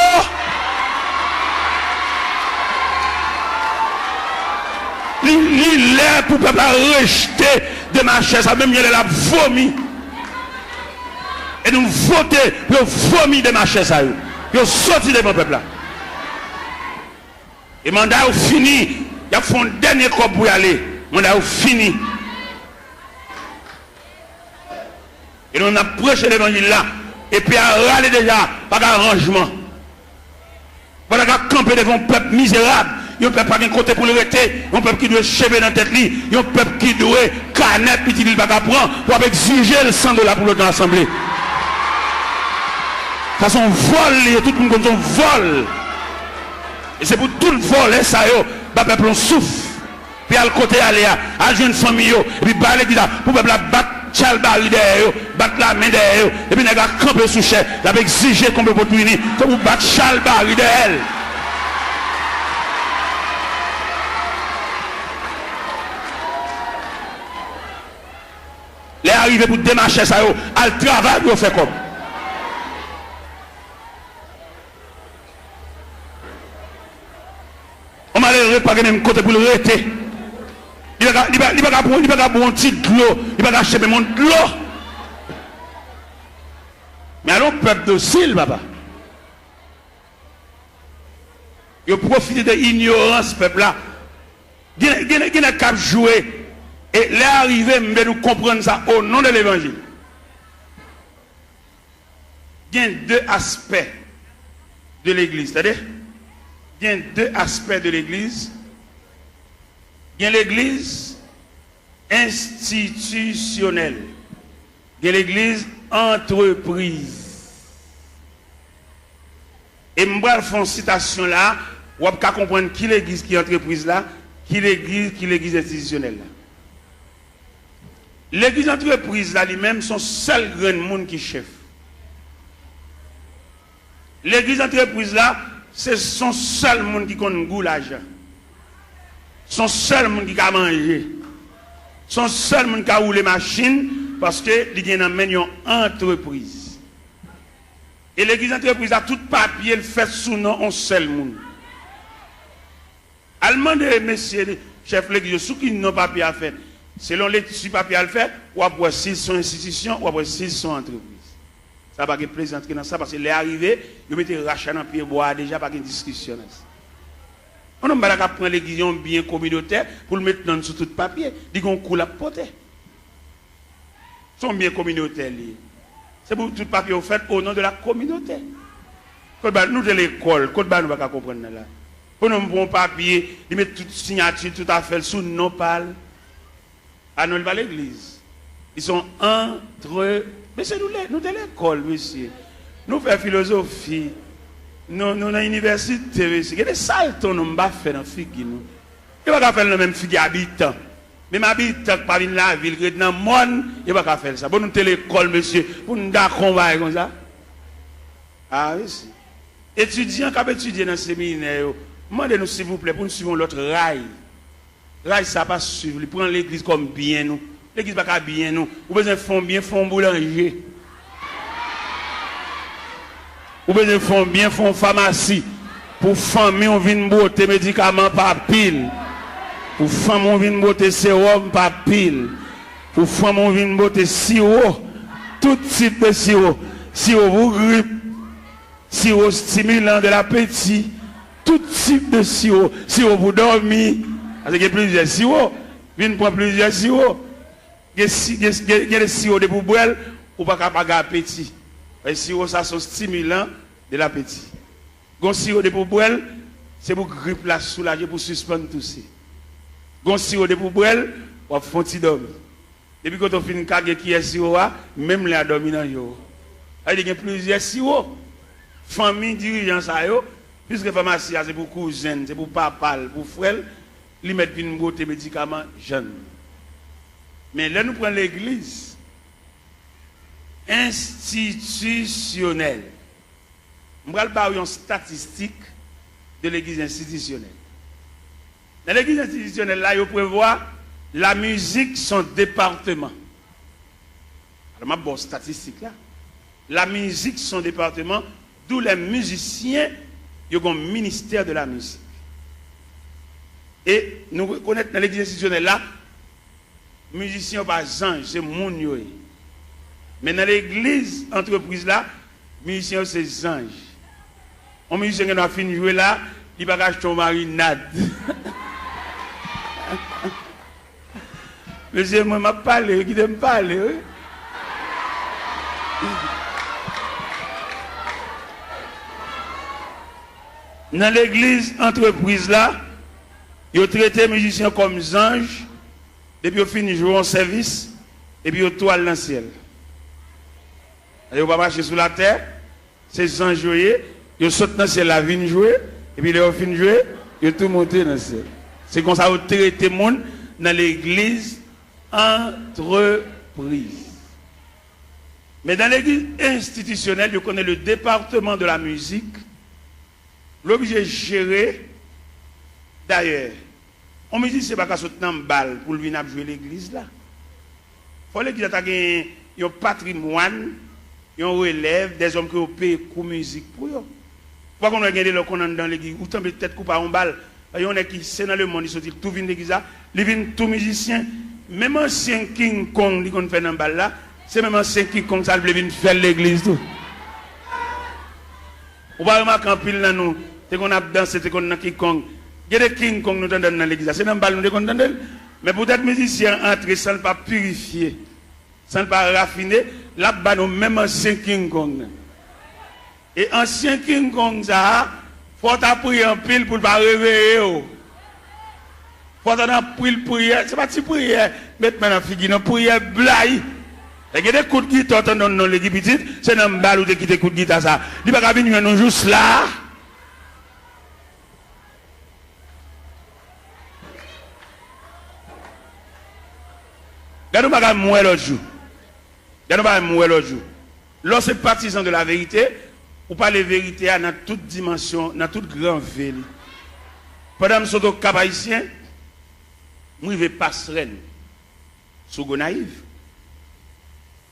Il est pour peuple à rejeter de ma chaise, même il a vomi. Et nous voter, nous vomi de ma chaise, nous sorti de mon peuple là. Et mandat est fini, il y a un dernier corps pour y aller. Mandat est fini. Et nous avons prêché l'évangile là, et puis à râler déjà, pas d'arrangement. Pas de camper devant un peuple misérable. Il y a un peuple qui n'a pas côté pour le rester. Il y a un peuple qui doit chever dans la tête. Il y a un peuple qui doit canette, puis il va prendre pour exiger le $100 pour l'autre assemblée. Ça c'est un vol, tout le monde comme un vol. Et c'est pour tout le vol, ça y est, le peuple on souffle. Puis à le côté aller à jeune famille, et puis parler qui ça, pour le peuple battre chalbari derrière, battre la main derrière, et puis il a campé sous chef, il a exigé qu'on peut punir, comme vous battre chalbari derrière. Les arrivés pour démarcher ça, à le travail, vous faites comme. On m'a l'air pas de même côté pour le rester. Il va pas prendre un petit de l'eau, il va pas acheter mon de l'eau. Mais alors, peuple docile, papa. Il profite de l'ignorance, peuple là. Il n'a qu'à jouer. Et l'arrivée, nous comprendre ça au nom de l'évangile. Il y a deux aspects de l'église. C'est-à-dire, il y a deux aspects de l'église. Il y a l'église institutionnelle. Il y a l'église entreprise. Et je vais faire une citation là, vous pouvez comprendre qui l'église qui est entreprise là, qui l'église institutionnelle là. L'église entreprise là lui-même son seul grand monde qui chef. L'église entreprise là, c'est son seul monde qui connaît goût l'argent. Son seul monde qui a mangé. Son seul monde qui a roulé machine parce que il y a une entreprise. Et l'église entreprise a tout papier le fait sous nom un seul monde. Allemand de messieurs chef l'église sous qui n'ont papier à faire. Selon l'étude papier à le faire, ou après s'ils sont institutions, ou après s'ils sont entreprises. Ça va pas plaisir entrer dans ça parce que les arrivés, ils mettent rachat dans pied bois déjà pas de discussion. On n'a pas prendre l'église bien communautaire pour le mettre dans sous tout papier, dit qu'on coule à porter. Sont bien communautaires liés. C'est pour tout papier au fait au nom de la communauté. Quand nous de l'école, quand nous pas comprendre là. Pour nous bon papier, ils mettent toute signature, tout à fait sous non parle. À nous pas l'église. Ils sont entre monsieur nous de l'école monsieur. Nous faisons philosophie. Nous dans l'université monsieur. Il y a des saltons nous pas faire dans figue nous. Il pas faire le même figue habitant. Même habitant pas venir la ville dans monde, il pas faire ça. Pour nous de l'école monsieur, pour nous d'accord comme ça. Ah oui. Étudiants qui étudier dans le séminaire, demandez-nous s'il vous plaît pour nous suivre l'autre rail. Rail ça pas suivre, prendre l'église comme bien nous. L'église pas bien nous. Ou besoin font bien font boulanger. Ou besoin font bien font pharmacie. Pour famille on vient botter médicaments par pile. Pour femme on vient botter sérum par pile. Pour femme on vient botter sirop, tout type de sirop. Sirop pour grippe, sirop stimulant de l'appétit, tout type de sirop, sirop pour dormir. Parce qu'il y a plusieurs sirops, viens prendre plusieurs sirops. Il y a des sirops de pour boire ou pas capable appétit. Les sirops ça sont stimulants de l'appétit. Les sirops de pour boire, c'est pour grippe la soulager pour suspendre tout ça. Les sirops de pour boire, on va faire dormir. Depuis que on finit de qui est sirop, même les dormir dans yo. Il y a plusieurs sirops. Famille dirigeant ça yo, puisque pharmacie c'est pour cousine, c'est pour papa, pour frère. Ils mettent une beauté médicaments jeunes. Mais là, nous prenons l'église institutionnelle. Je vais parler une statistique de l'église institutionnelle. Dans l'église institutionnelle, là, il prévoit la musique, son département. Alors, je vais statistique là. La musique, son département, d'où les musiciens, ils ont un ministère de la musique. Et nous reconnaissons dans l'église institutionnelle là, musiciens pas ange, c'est moun yo. Mais dans l'église entreprise là, musiciens c'est ange. Un musicien qui a fini de jouer là, il va acheter une marinade. Monsieur, moi m'a parlé, qui t'aime parler. Dans l'église entreprise là, ils ont traité les musiciens comme des anges, depuis qu'ils finissent de jouer en service, et puis ils toilent dans le ciel. Ils ne vont pas marcher sous la terre, ces anges joués, ils sautent dans le ciel, la vigne jouer, et puis ils ont fini de jouer, ils ont tout monté dans le ciel. C'est comme ça qu'ils ont traité le monde dans l'église entreprise. Mais dans l'église institutionnelle, ils connaissent le département de la musique, l'objet de gérer. D'ailleurs, on me dit que ce n'est pas qu'à sauter dans une balle pour venir jouer l'église là. Il faut l'église ait un patrimoine, un relève, des hommes qui ont payé pour musique pour eux. Pourquoi on a gagné le qu'on dans l'église, ou tant peut-être couper en balle, il y en a qui c'est dans le monde, ils sont tout vient l'église là, ils viennent tout musicien, même ancien King Kong qui fait dans balle là, c'est même ancien King Kong ça vient faire l'église tout. On va remarquer en pile là nous, c'est qu'on a dansé, c'est qu'on a King Kong. Il y a des King Kong nous entendons dans l'église. C'est dans le ballon nous entendons. Mais peut-être musiciens entrer sans ne pas purifier, sans ne pas raffiner, là-bas nous même ancien King Kong. Et ancien King Kong ça, faut prier en pile pour ne pas réveiller. Faut prier, c'est pas une prière, mettre maintenant figure, une prière blague. Il y a des coups de guitare dans l'équipe petite, c'est dans le ballon qui des coups de guitare ça. Il ne va pas venir nous juste là. Regardez-nous pas mourir l'autre jour. Regardez-nous pas mourir l'autre jour. Lorsque partisan de la vérité, ou pas la vérité dans toute dimension, dans toute grande ville. Pendant que je suis au Cap Haïtien, je vais passer sur Gonaïve.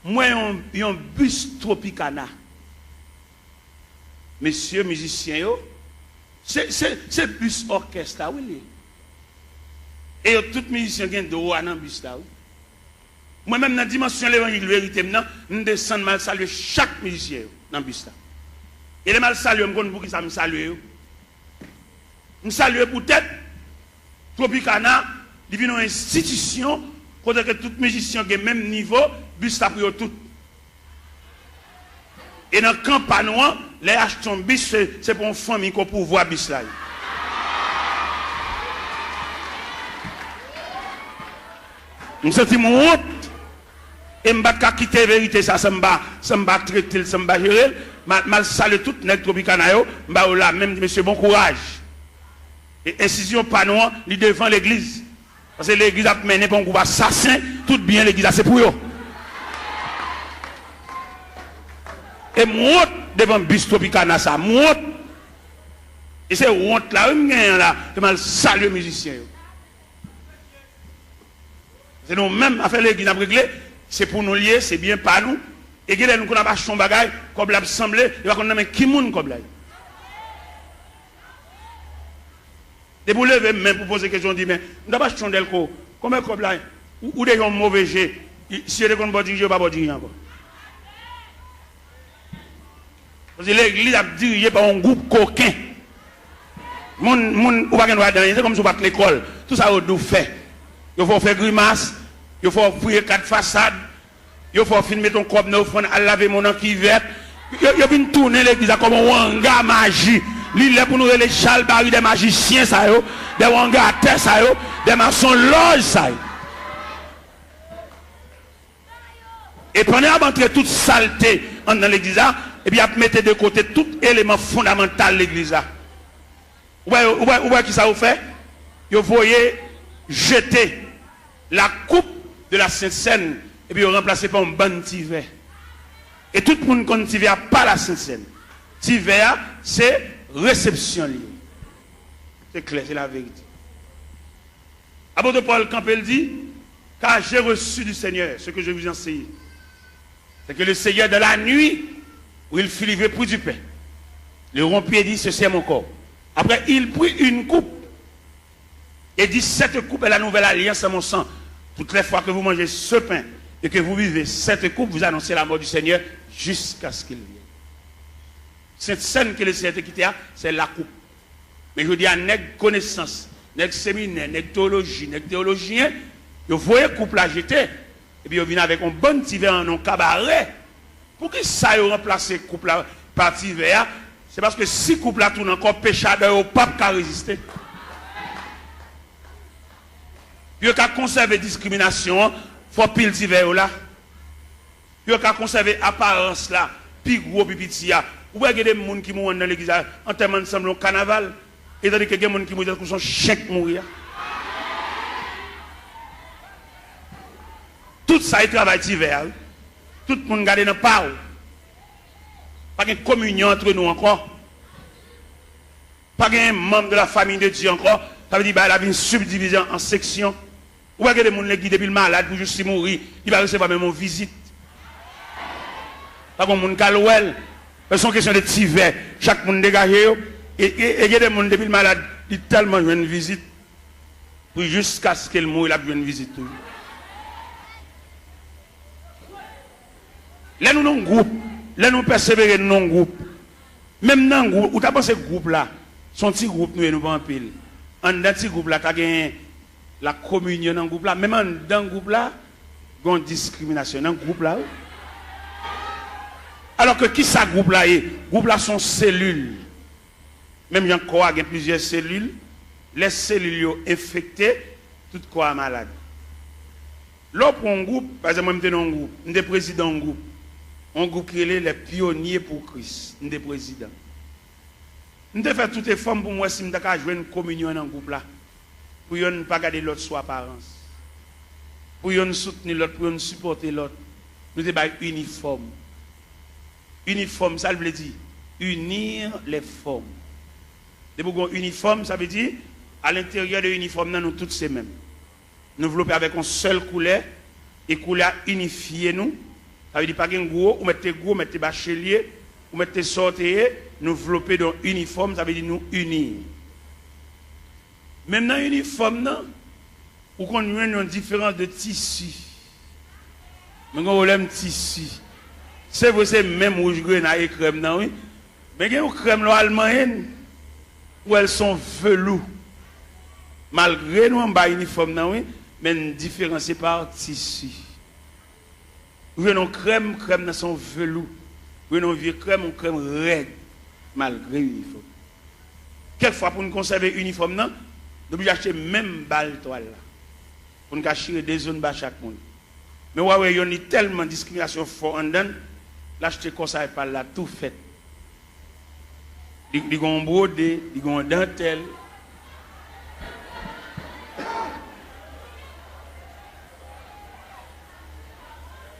Moi, j'ai un bus Tropicana. Messieurs musiciens, c'est bus orchestre, oui. Et tous les musiciens qui ont droit dans le bus là. Moi-même, dans la dimension de l'évangile, vérité, je descends mal saluer chaque musicien dans le bus. Et les mal saluer, je ne sais pas qui ça me salue. Je salue peut-être Tropicana, il vient une institution, côté que tout musicien qui est même niveau, bus là pour tout. Et dans le campagne, les achetons bus, c'est pour une famille qu'on peut voir bus là. Je sens mon honte. Et je ne vais pas quitter la vérité, ça ne va pas traiter, ça ne va pas gérer. Je vais saluer tout le Tropicana, je vais là, même monsieur, bon courage. Et incision pas non, il devant l'église. Parce que l'église a mené pour un groupe assassin, tout bien l'église c'est pour eux. Et moi, devant le bus Tropicana, ça, moi. Et c'est honte là, je vais saluer les musiciens. C'est nous-mêmes, à faire l'église à régler, c'est pour nous lier, c'est bien pas nous. Et que nous avons acheté un bagage, comme l'a semblé, il va qu'on a qui moun comme là. Et vous levez même pour poser question, dit mais nous avons acheté un delco, comment comme là, ou des gens mauvais jeux, si vous ne dirigez pas, vous dirigez encore. Parce que l'église a dirigé par un groupe coquin. Moun ou pas qu'on c'est comme si vous battez l'école. Tout ça, vous fait. Il faut faire grimace, il faut fouiller 4 façades, il faut filmer ton corps, il faut laver mon an qui vert. Il faut tourner l'église comme un wanga magie. Il est pour nous les chalbari des magiciens, des wanga à terre, des maçons loges. Et pendant à entrer toute saleté dans l'église, et puis à mettre de côté tout élément fondamental de l'église. Vous voyez qui ça vous fait? Vous voyez jeter la coupe de la Sainte Seine et puis remplacer par un bon tiver. Et tout le monde connaît tiver pas la Sainte Seine. Tiver, c'est réception liée. C'est clair, c'est la vérité. Apôtre Paul Campbell dit, car j'ai reçu du Seigneur ce que je vous enseigne. C'est que le Seigneur de la nuit, où il fut livré pour du pain, le rompit et dit, ceci est mon corps. Après, il prit une coupe et dit, cette coupe est la nouvelle alliance à mon sang. Toutes les fois que vous mangez ce pain et que vous vivez cette coupe, vous annoncez la mort du Seigneur jusqu'à ce qu'il vienne. Cette scène que le Seigneur quitté, c'est la coupe. Mais je dis à nègre connaissance, nègre séminaire, nègre théologie, nègre théologien, vous voyez coupe la jeter, et puis vous venez avec un bon petit verre en un cabaret. Pour que ça ait remplacé coupe la par petit verre, c'est parce que si coupe la tourne encore péchadeur au pape qui a résisté. Puis qu'à conserver discrimination, il faut pile petit verre là. Puis qu'à conserver apparence là, puis gros pipitia. Ou bien il y a des gens qui mourent dans l'église en termes ensemble au carnaval, et tandis que il y a des gens qui mourent dans son chèque mourir. Tout ça est travail d'hiver. Tout le monde garde dans le pas. Pas de communion entre nous encore. Pas de membre de la famille de Dieu encore. Ça veut dire qu'il y a une subdivision en sections. Ou bien il y a des gens qui sont depuis le malade pour juste mourir. Il va recevoir même une visite. Pas comme les gens qui sont question de tiver. Chaque monde dégagé. Et il y a des gens depuis le malade qui ont tellement une visite. Pour jusqu'à ce qu'il meure, il a une visite. Là, nous avons un groupe. Là, nous persévérons dans un groupe. Même dans un groupe, où tu as pensé ce groupe-là, son petit groupe, nous pas en pile. En dans ce groupe-là, tu as gagné la communion dans le groupe-là. Même dans le groupe-là, il y a une discrimination dans le groupe-là. Alors que qui ça groupe-là est? Le groupe-là sont cellules. Même il y a encore plusieurs cellules. Les cellules sont infectées, tout corps malade. Là, pour un groupe, par exemple, moi, je suis dans un groupe, je suis président d'un groupe. Un groupe qui est les pionniers pour Christ. Je suis président. Je vais faire toutes les formes pour moi si je vais jouer une communion dans un groupe là. Pour ne pas garder l'autre sous apparence. Pour ne soutenir l'autre, pour ne supporter l'autre. Nous devons être uniforme. Uniforme, ça veut dire unir les formes. De pour uniforme, ça veut dire à l'intérieur de l'uniforme, nous tous ces mêmes. Nous développer avec une seule couleur et couleur unifiée nous. Ça veut dire pas qu'un gros, ou mettez bachelier, ou mettez sortir, nous développer dans uniforme, ça veut dire nous unir. Même dans l'uniforme, ou qu'on a une différence de tissu. Mais on a un tissu. C'est vrai, c'est même rouge grenade et crème, non, oui. Mais il y a une crème allemande où elles sont velours. Malgré nous, on a un uniforme, non, oui, mais nous différencier par tissu. Vous voyez, crème dans son velours. Vous voyez, vieux crème raide, malgré l'uniforme. Quelquefois, pour nous conserver l'uniforme, nous devons acheter même balle toile là. Pour nous cacher des zones bas chaque monde. Mais ouais, il y a tellement de discrimination fort en dedans, l'acheter comme ça et pas là, tout fait. Ils ont brodé, ils ont dentelle.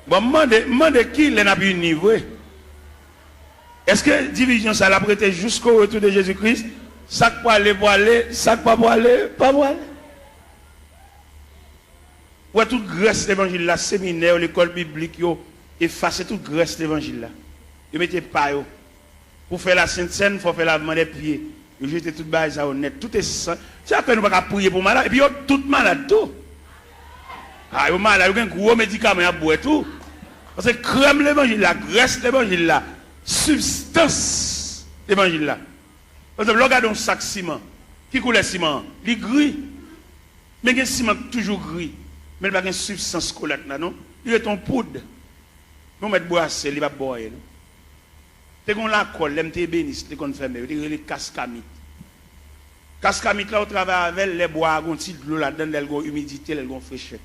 Bon, demandez qui n'a pas eu niveau. Est-ce que division ça l'a prêté jusqu'au retour de Jésus-Christ? Ça pour aller, ça pas pour aller, pas pour aller. Ouais, toute grâce l'évangile là, séminaire, l'école biblique, effacer toute grâce l'évangile là. Ils mettez pas yo. Pour faire la Sainte Seine, il faut faire lavement des pieds. Ils jetez toute base à honnête. Tout est sain. C'est à peine nous pas prier pour malade. Et puis, tout malade tout. Ah, yo malade, yo un gros médicament à boire tout. Parce que crème l'évangile là, graisse l'évangile là, substance l'évangile là. Par exemple, regardez un sac ciment. Qui coule le ciment? Il est gris. Mais il y a un ciment toujours gris. Mais il n'y a pas de substance collante là, non? Il est en poudre. Nous mettons boisser, il va boire. C'est qu'on la colle, l'MT bénis, c'est qu'on fait, il y a les cascamites. Cascamites là, on travaille avec les bois, on tire de l'eau là-dedans, elles ont humidité, elles ont fraîcheur.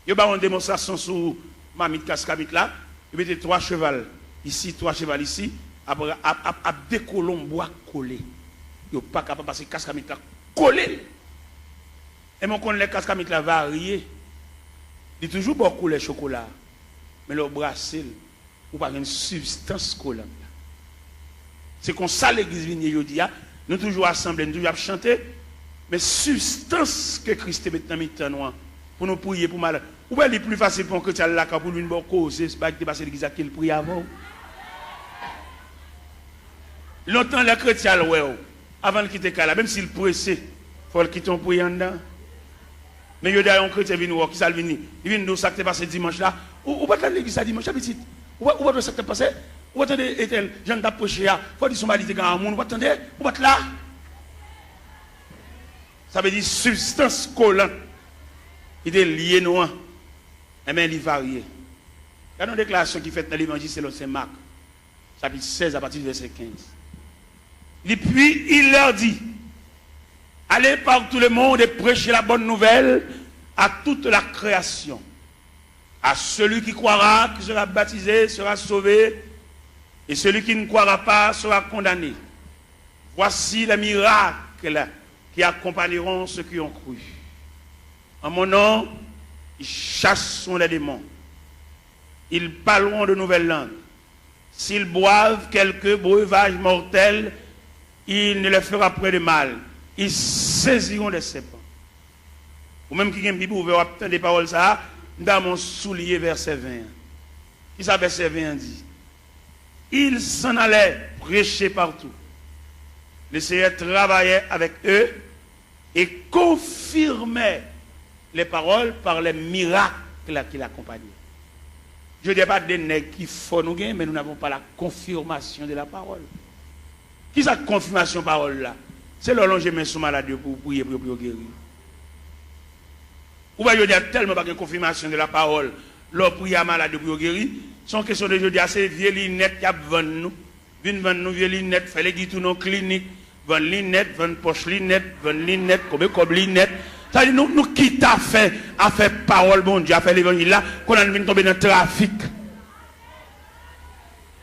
Il y a une démonstration sur mamite cascamite là, il y a 3 chevals ici, 3 chevals ici, après, à des colons bois collés. Il n'y a pas capable de passer cascamite là collé. Et mon connaît les cascamites là variés. Il y a toujours beaucoup de chocolat. Mais le brassel, ou pas une substance collante. C'est comme ça l'église vient nous toujours assemblés, nous toujours chanter, mais substance que Christ met dans notre pour nous prier pour mal. Ou bien il est plus facile pour un chrétien là pour lui une bonne cause, c'est pas que passer l'église qu'il prie avant. Longtemps les chrétiens avant de quitter Kala, même s'il pressé, il faut le quitter en priant dedans. Mais il y a un chrétien qui vient qui ça vient, il vient nous ça qui passé dimanche là. Ou pas l'église à dimanche petit. Ou pas ça qui passé. Vous attendez, Ethel, Jean d'approcher, il faut dire son mari est grand monde, vous attendez, vous êtes là. Ça veut dire substance collante. Il est lié noir. Et bien il varie. Il y a une déclaration qui fait dans l'évangile selon Saint Marc, chapitre 16 à partir du verset 15. Et puis il leur dit, allez par tout le monde et prêchez la bonne nouvelle à toute la création. À celui qui croira, qui sera baptisé, sera sauvé. Et celui qui ne croira pas sera condamné. Voici les miracles qui accompagneront ceux qui ont cru. En mon nom, ils chasseront les démons. Ils parleront de nouvelles langues. S'ils boivent quelques breuvages mortels, il ne leur fera point de mal. Ils saisiront des serpents. Ou même qui a une Bible ouverte, des paroles ça, dans mon soulier, verset 20. Qui ça, verset 20 dit? Ils s'en allaient prêcher partout. Le Seigneur travaillait avec eux et confirmait les paroles par les miracles qui l'accompagnaient. Je ne dis pas des nègres qui font nous gagner, mais nous n'avons pas la confirmation de la parole. Qui est cette confirmation de la parole là? C'est le long je mets sous malade pour prier pour guérir. Ou bien je dis tellement pas de confirmation de la parole, leur prière malade pour guérir. Son question de jeudi, c'est vieux lunettes qui vendent nous. Viennent vendre nous vieux lunettes, fait les guides nos cliniques, vendent lunettes, vendent poche lunettes, vendent lunettes, comme lunettes. Ça dit, nous qui t'a fait, à faire parole, bon Dieu, à faire l'évangile là, qu'on a venu tomber dans le trafic.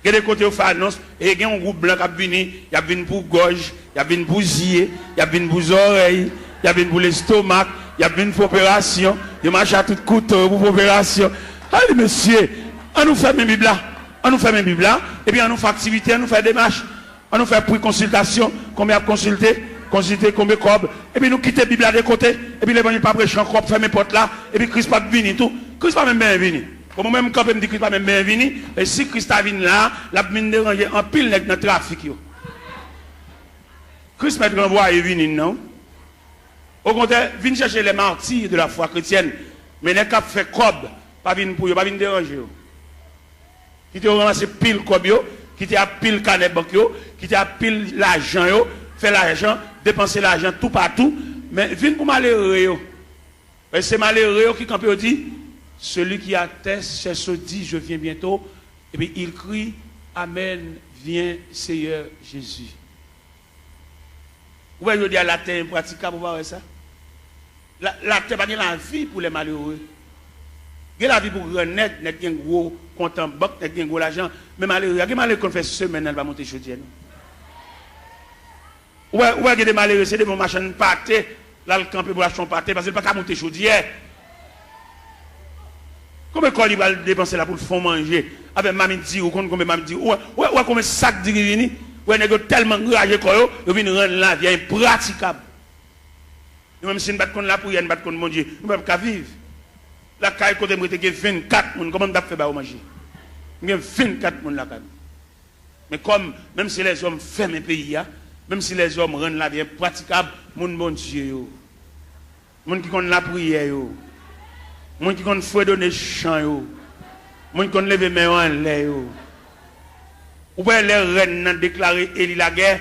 Il y a des côtés où on fait annonce, et il y a un groupe blanc qui a venu, il y a venu pour gorge, il y a venu pour zier, il y a venu pour oreilles, il y a venu pour l'estomac, il y a venu pour opération, il marche à tout couteau pour opération. Allez, monsieur. On nous fait mes Bibles là, on nous fait mes Bibles là, et puis on nous fait activité, on nous fait démarche, on nous fait pour consultation, combien à consulter, combien de cob, et puis nous quitter la Bible là de côté, et puis l'évangile pas prêcher encore, faire mes portes là, et puis Christ pas venu tout, Christ pas même bien venu. Pour moi-même, quand je me dis Christ pas même bien venu, et si Christ a venu là, la mine déranger en pile dans le trafic. Christ m'a renvoyé venu, non? Au contraire, vient chercher les martyrs de la foi chrétienne, mais les cap fait cob. pas venir pour eux, pas venir déranger. Qui te ramasse pile comme yo, qui te a pile canet banque yo, qui te a pile l'argent yo, fait l'argent, dépenser l'argent tout partout, mais viens pour malheureux yo. Et c'est malheureux yo qui quand il dit celui qui atteste, c'est ce dit je viens bientôt, et puis il crie amen, viens Seigneur Jésus. Vous voyez, je dis à la terre impraticable, vous voyez ça? La terre, pas la vie pour les malheureux. Il y a la vie pour les net, il y a un gros compte en banque, il y a un gros l'argent. Mais malheureux, il y a des malheureux qui fait semaine, elle va monter chaudière. Ouais, il y a des malheureux, c'est des bons machins pâtés, là, le camp pour acheter un pâté, parce qu'il ne peut pas monter chaudière. Combien de il va dépenser là pour le fond manger? Avec mamie dit, ou combien mamie dit, ouais, combien de sacs de rivini? Ouais, il y a tellement enragé que vous venez rendre la vie impraticable. Même si nous battons la prière, nous battons mon Dieu, nous ne pouvons pas vivre. La caille côté moi, il y a 24 personnes, comment on a fait pour manger? Il y a 24 personnes là. Mais comme, même si les hommes ferment un pays, même si les hommes rendent la vie impraticable, mon Dieu, mon qui connaît la prière, mon qui connaît fouet donner chant, mon qui connaît lever main en l'air. Ou bien les reines ont déclaré Élie la guerre,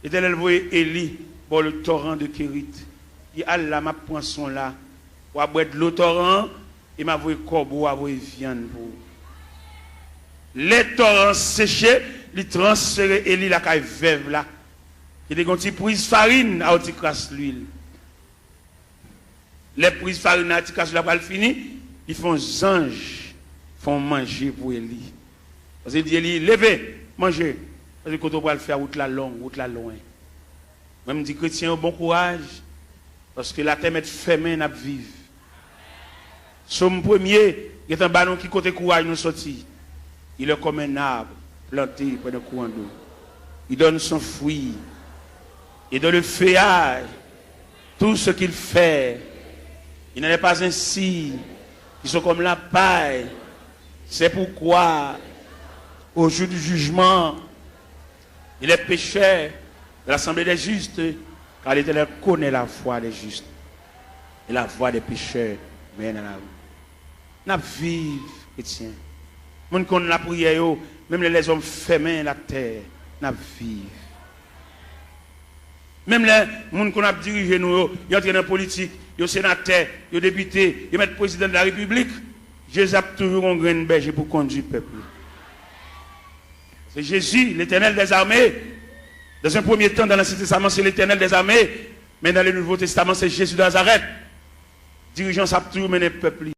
et elle voyait Élie pour le torrent de Kérit. Il a là ma poisson là, ou à boire de l'eau torrent, et m'a voyé corbeau, à voyé viande pour. Les torrents séchés, ils transféraient Élie la caille veuve là. Il y a des prises farine à outil crasse l'huile. Les prises farine à outil crasse l'huile, après fini, ils font anges, font manger pour Élie. Parce qu'il dit Élie, levez, mangez. Parce que quand on va le faire, route la longue, route la loin. Même dit chrétien, bon courage. Parce que la terre est fermée, n'a vivre. Somme premier, il y a un ballon qui côté courage nous sortit. Il est comme un arbre planté près d'un courant d'eau. Il donne son fruit. Et dans le feuillage, tout ce qu'il fait, il n'en est pas ainsi. Ils sont comme la paille. C'est pourquoi, au jour du jugement, il est pécheur de l'assemblée des justes, car l'Éternel connaît la voie des justes. Et la voie des pécheurs mène à la rue. N'a vive, chrétien. Moun qu'on la prière, même les hommes fermés la terre, n'a vive. Même les gens qu'on a dirigé nous, ils entrent dans la politique, ils sont sénateurs, ils sont députés, ils mettent président de la République. Jésus a toujours un grain de berger pour conduire le peuple. C'est Jésus, l'Éternel des armées. Dans un premier temps, dans l'Ancien Testament, c'est l'Éternel des armées. Mais dans le Nouveau Testament, c'est Jésus de Nazareth. Dirigeant, ça a toujours mené le peuple.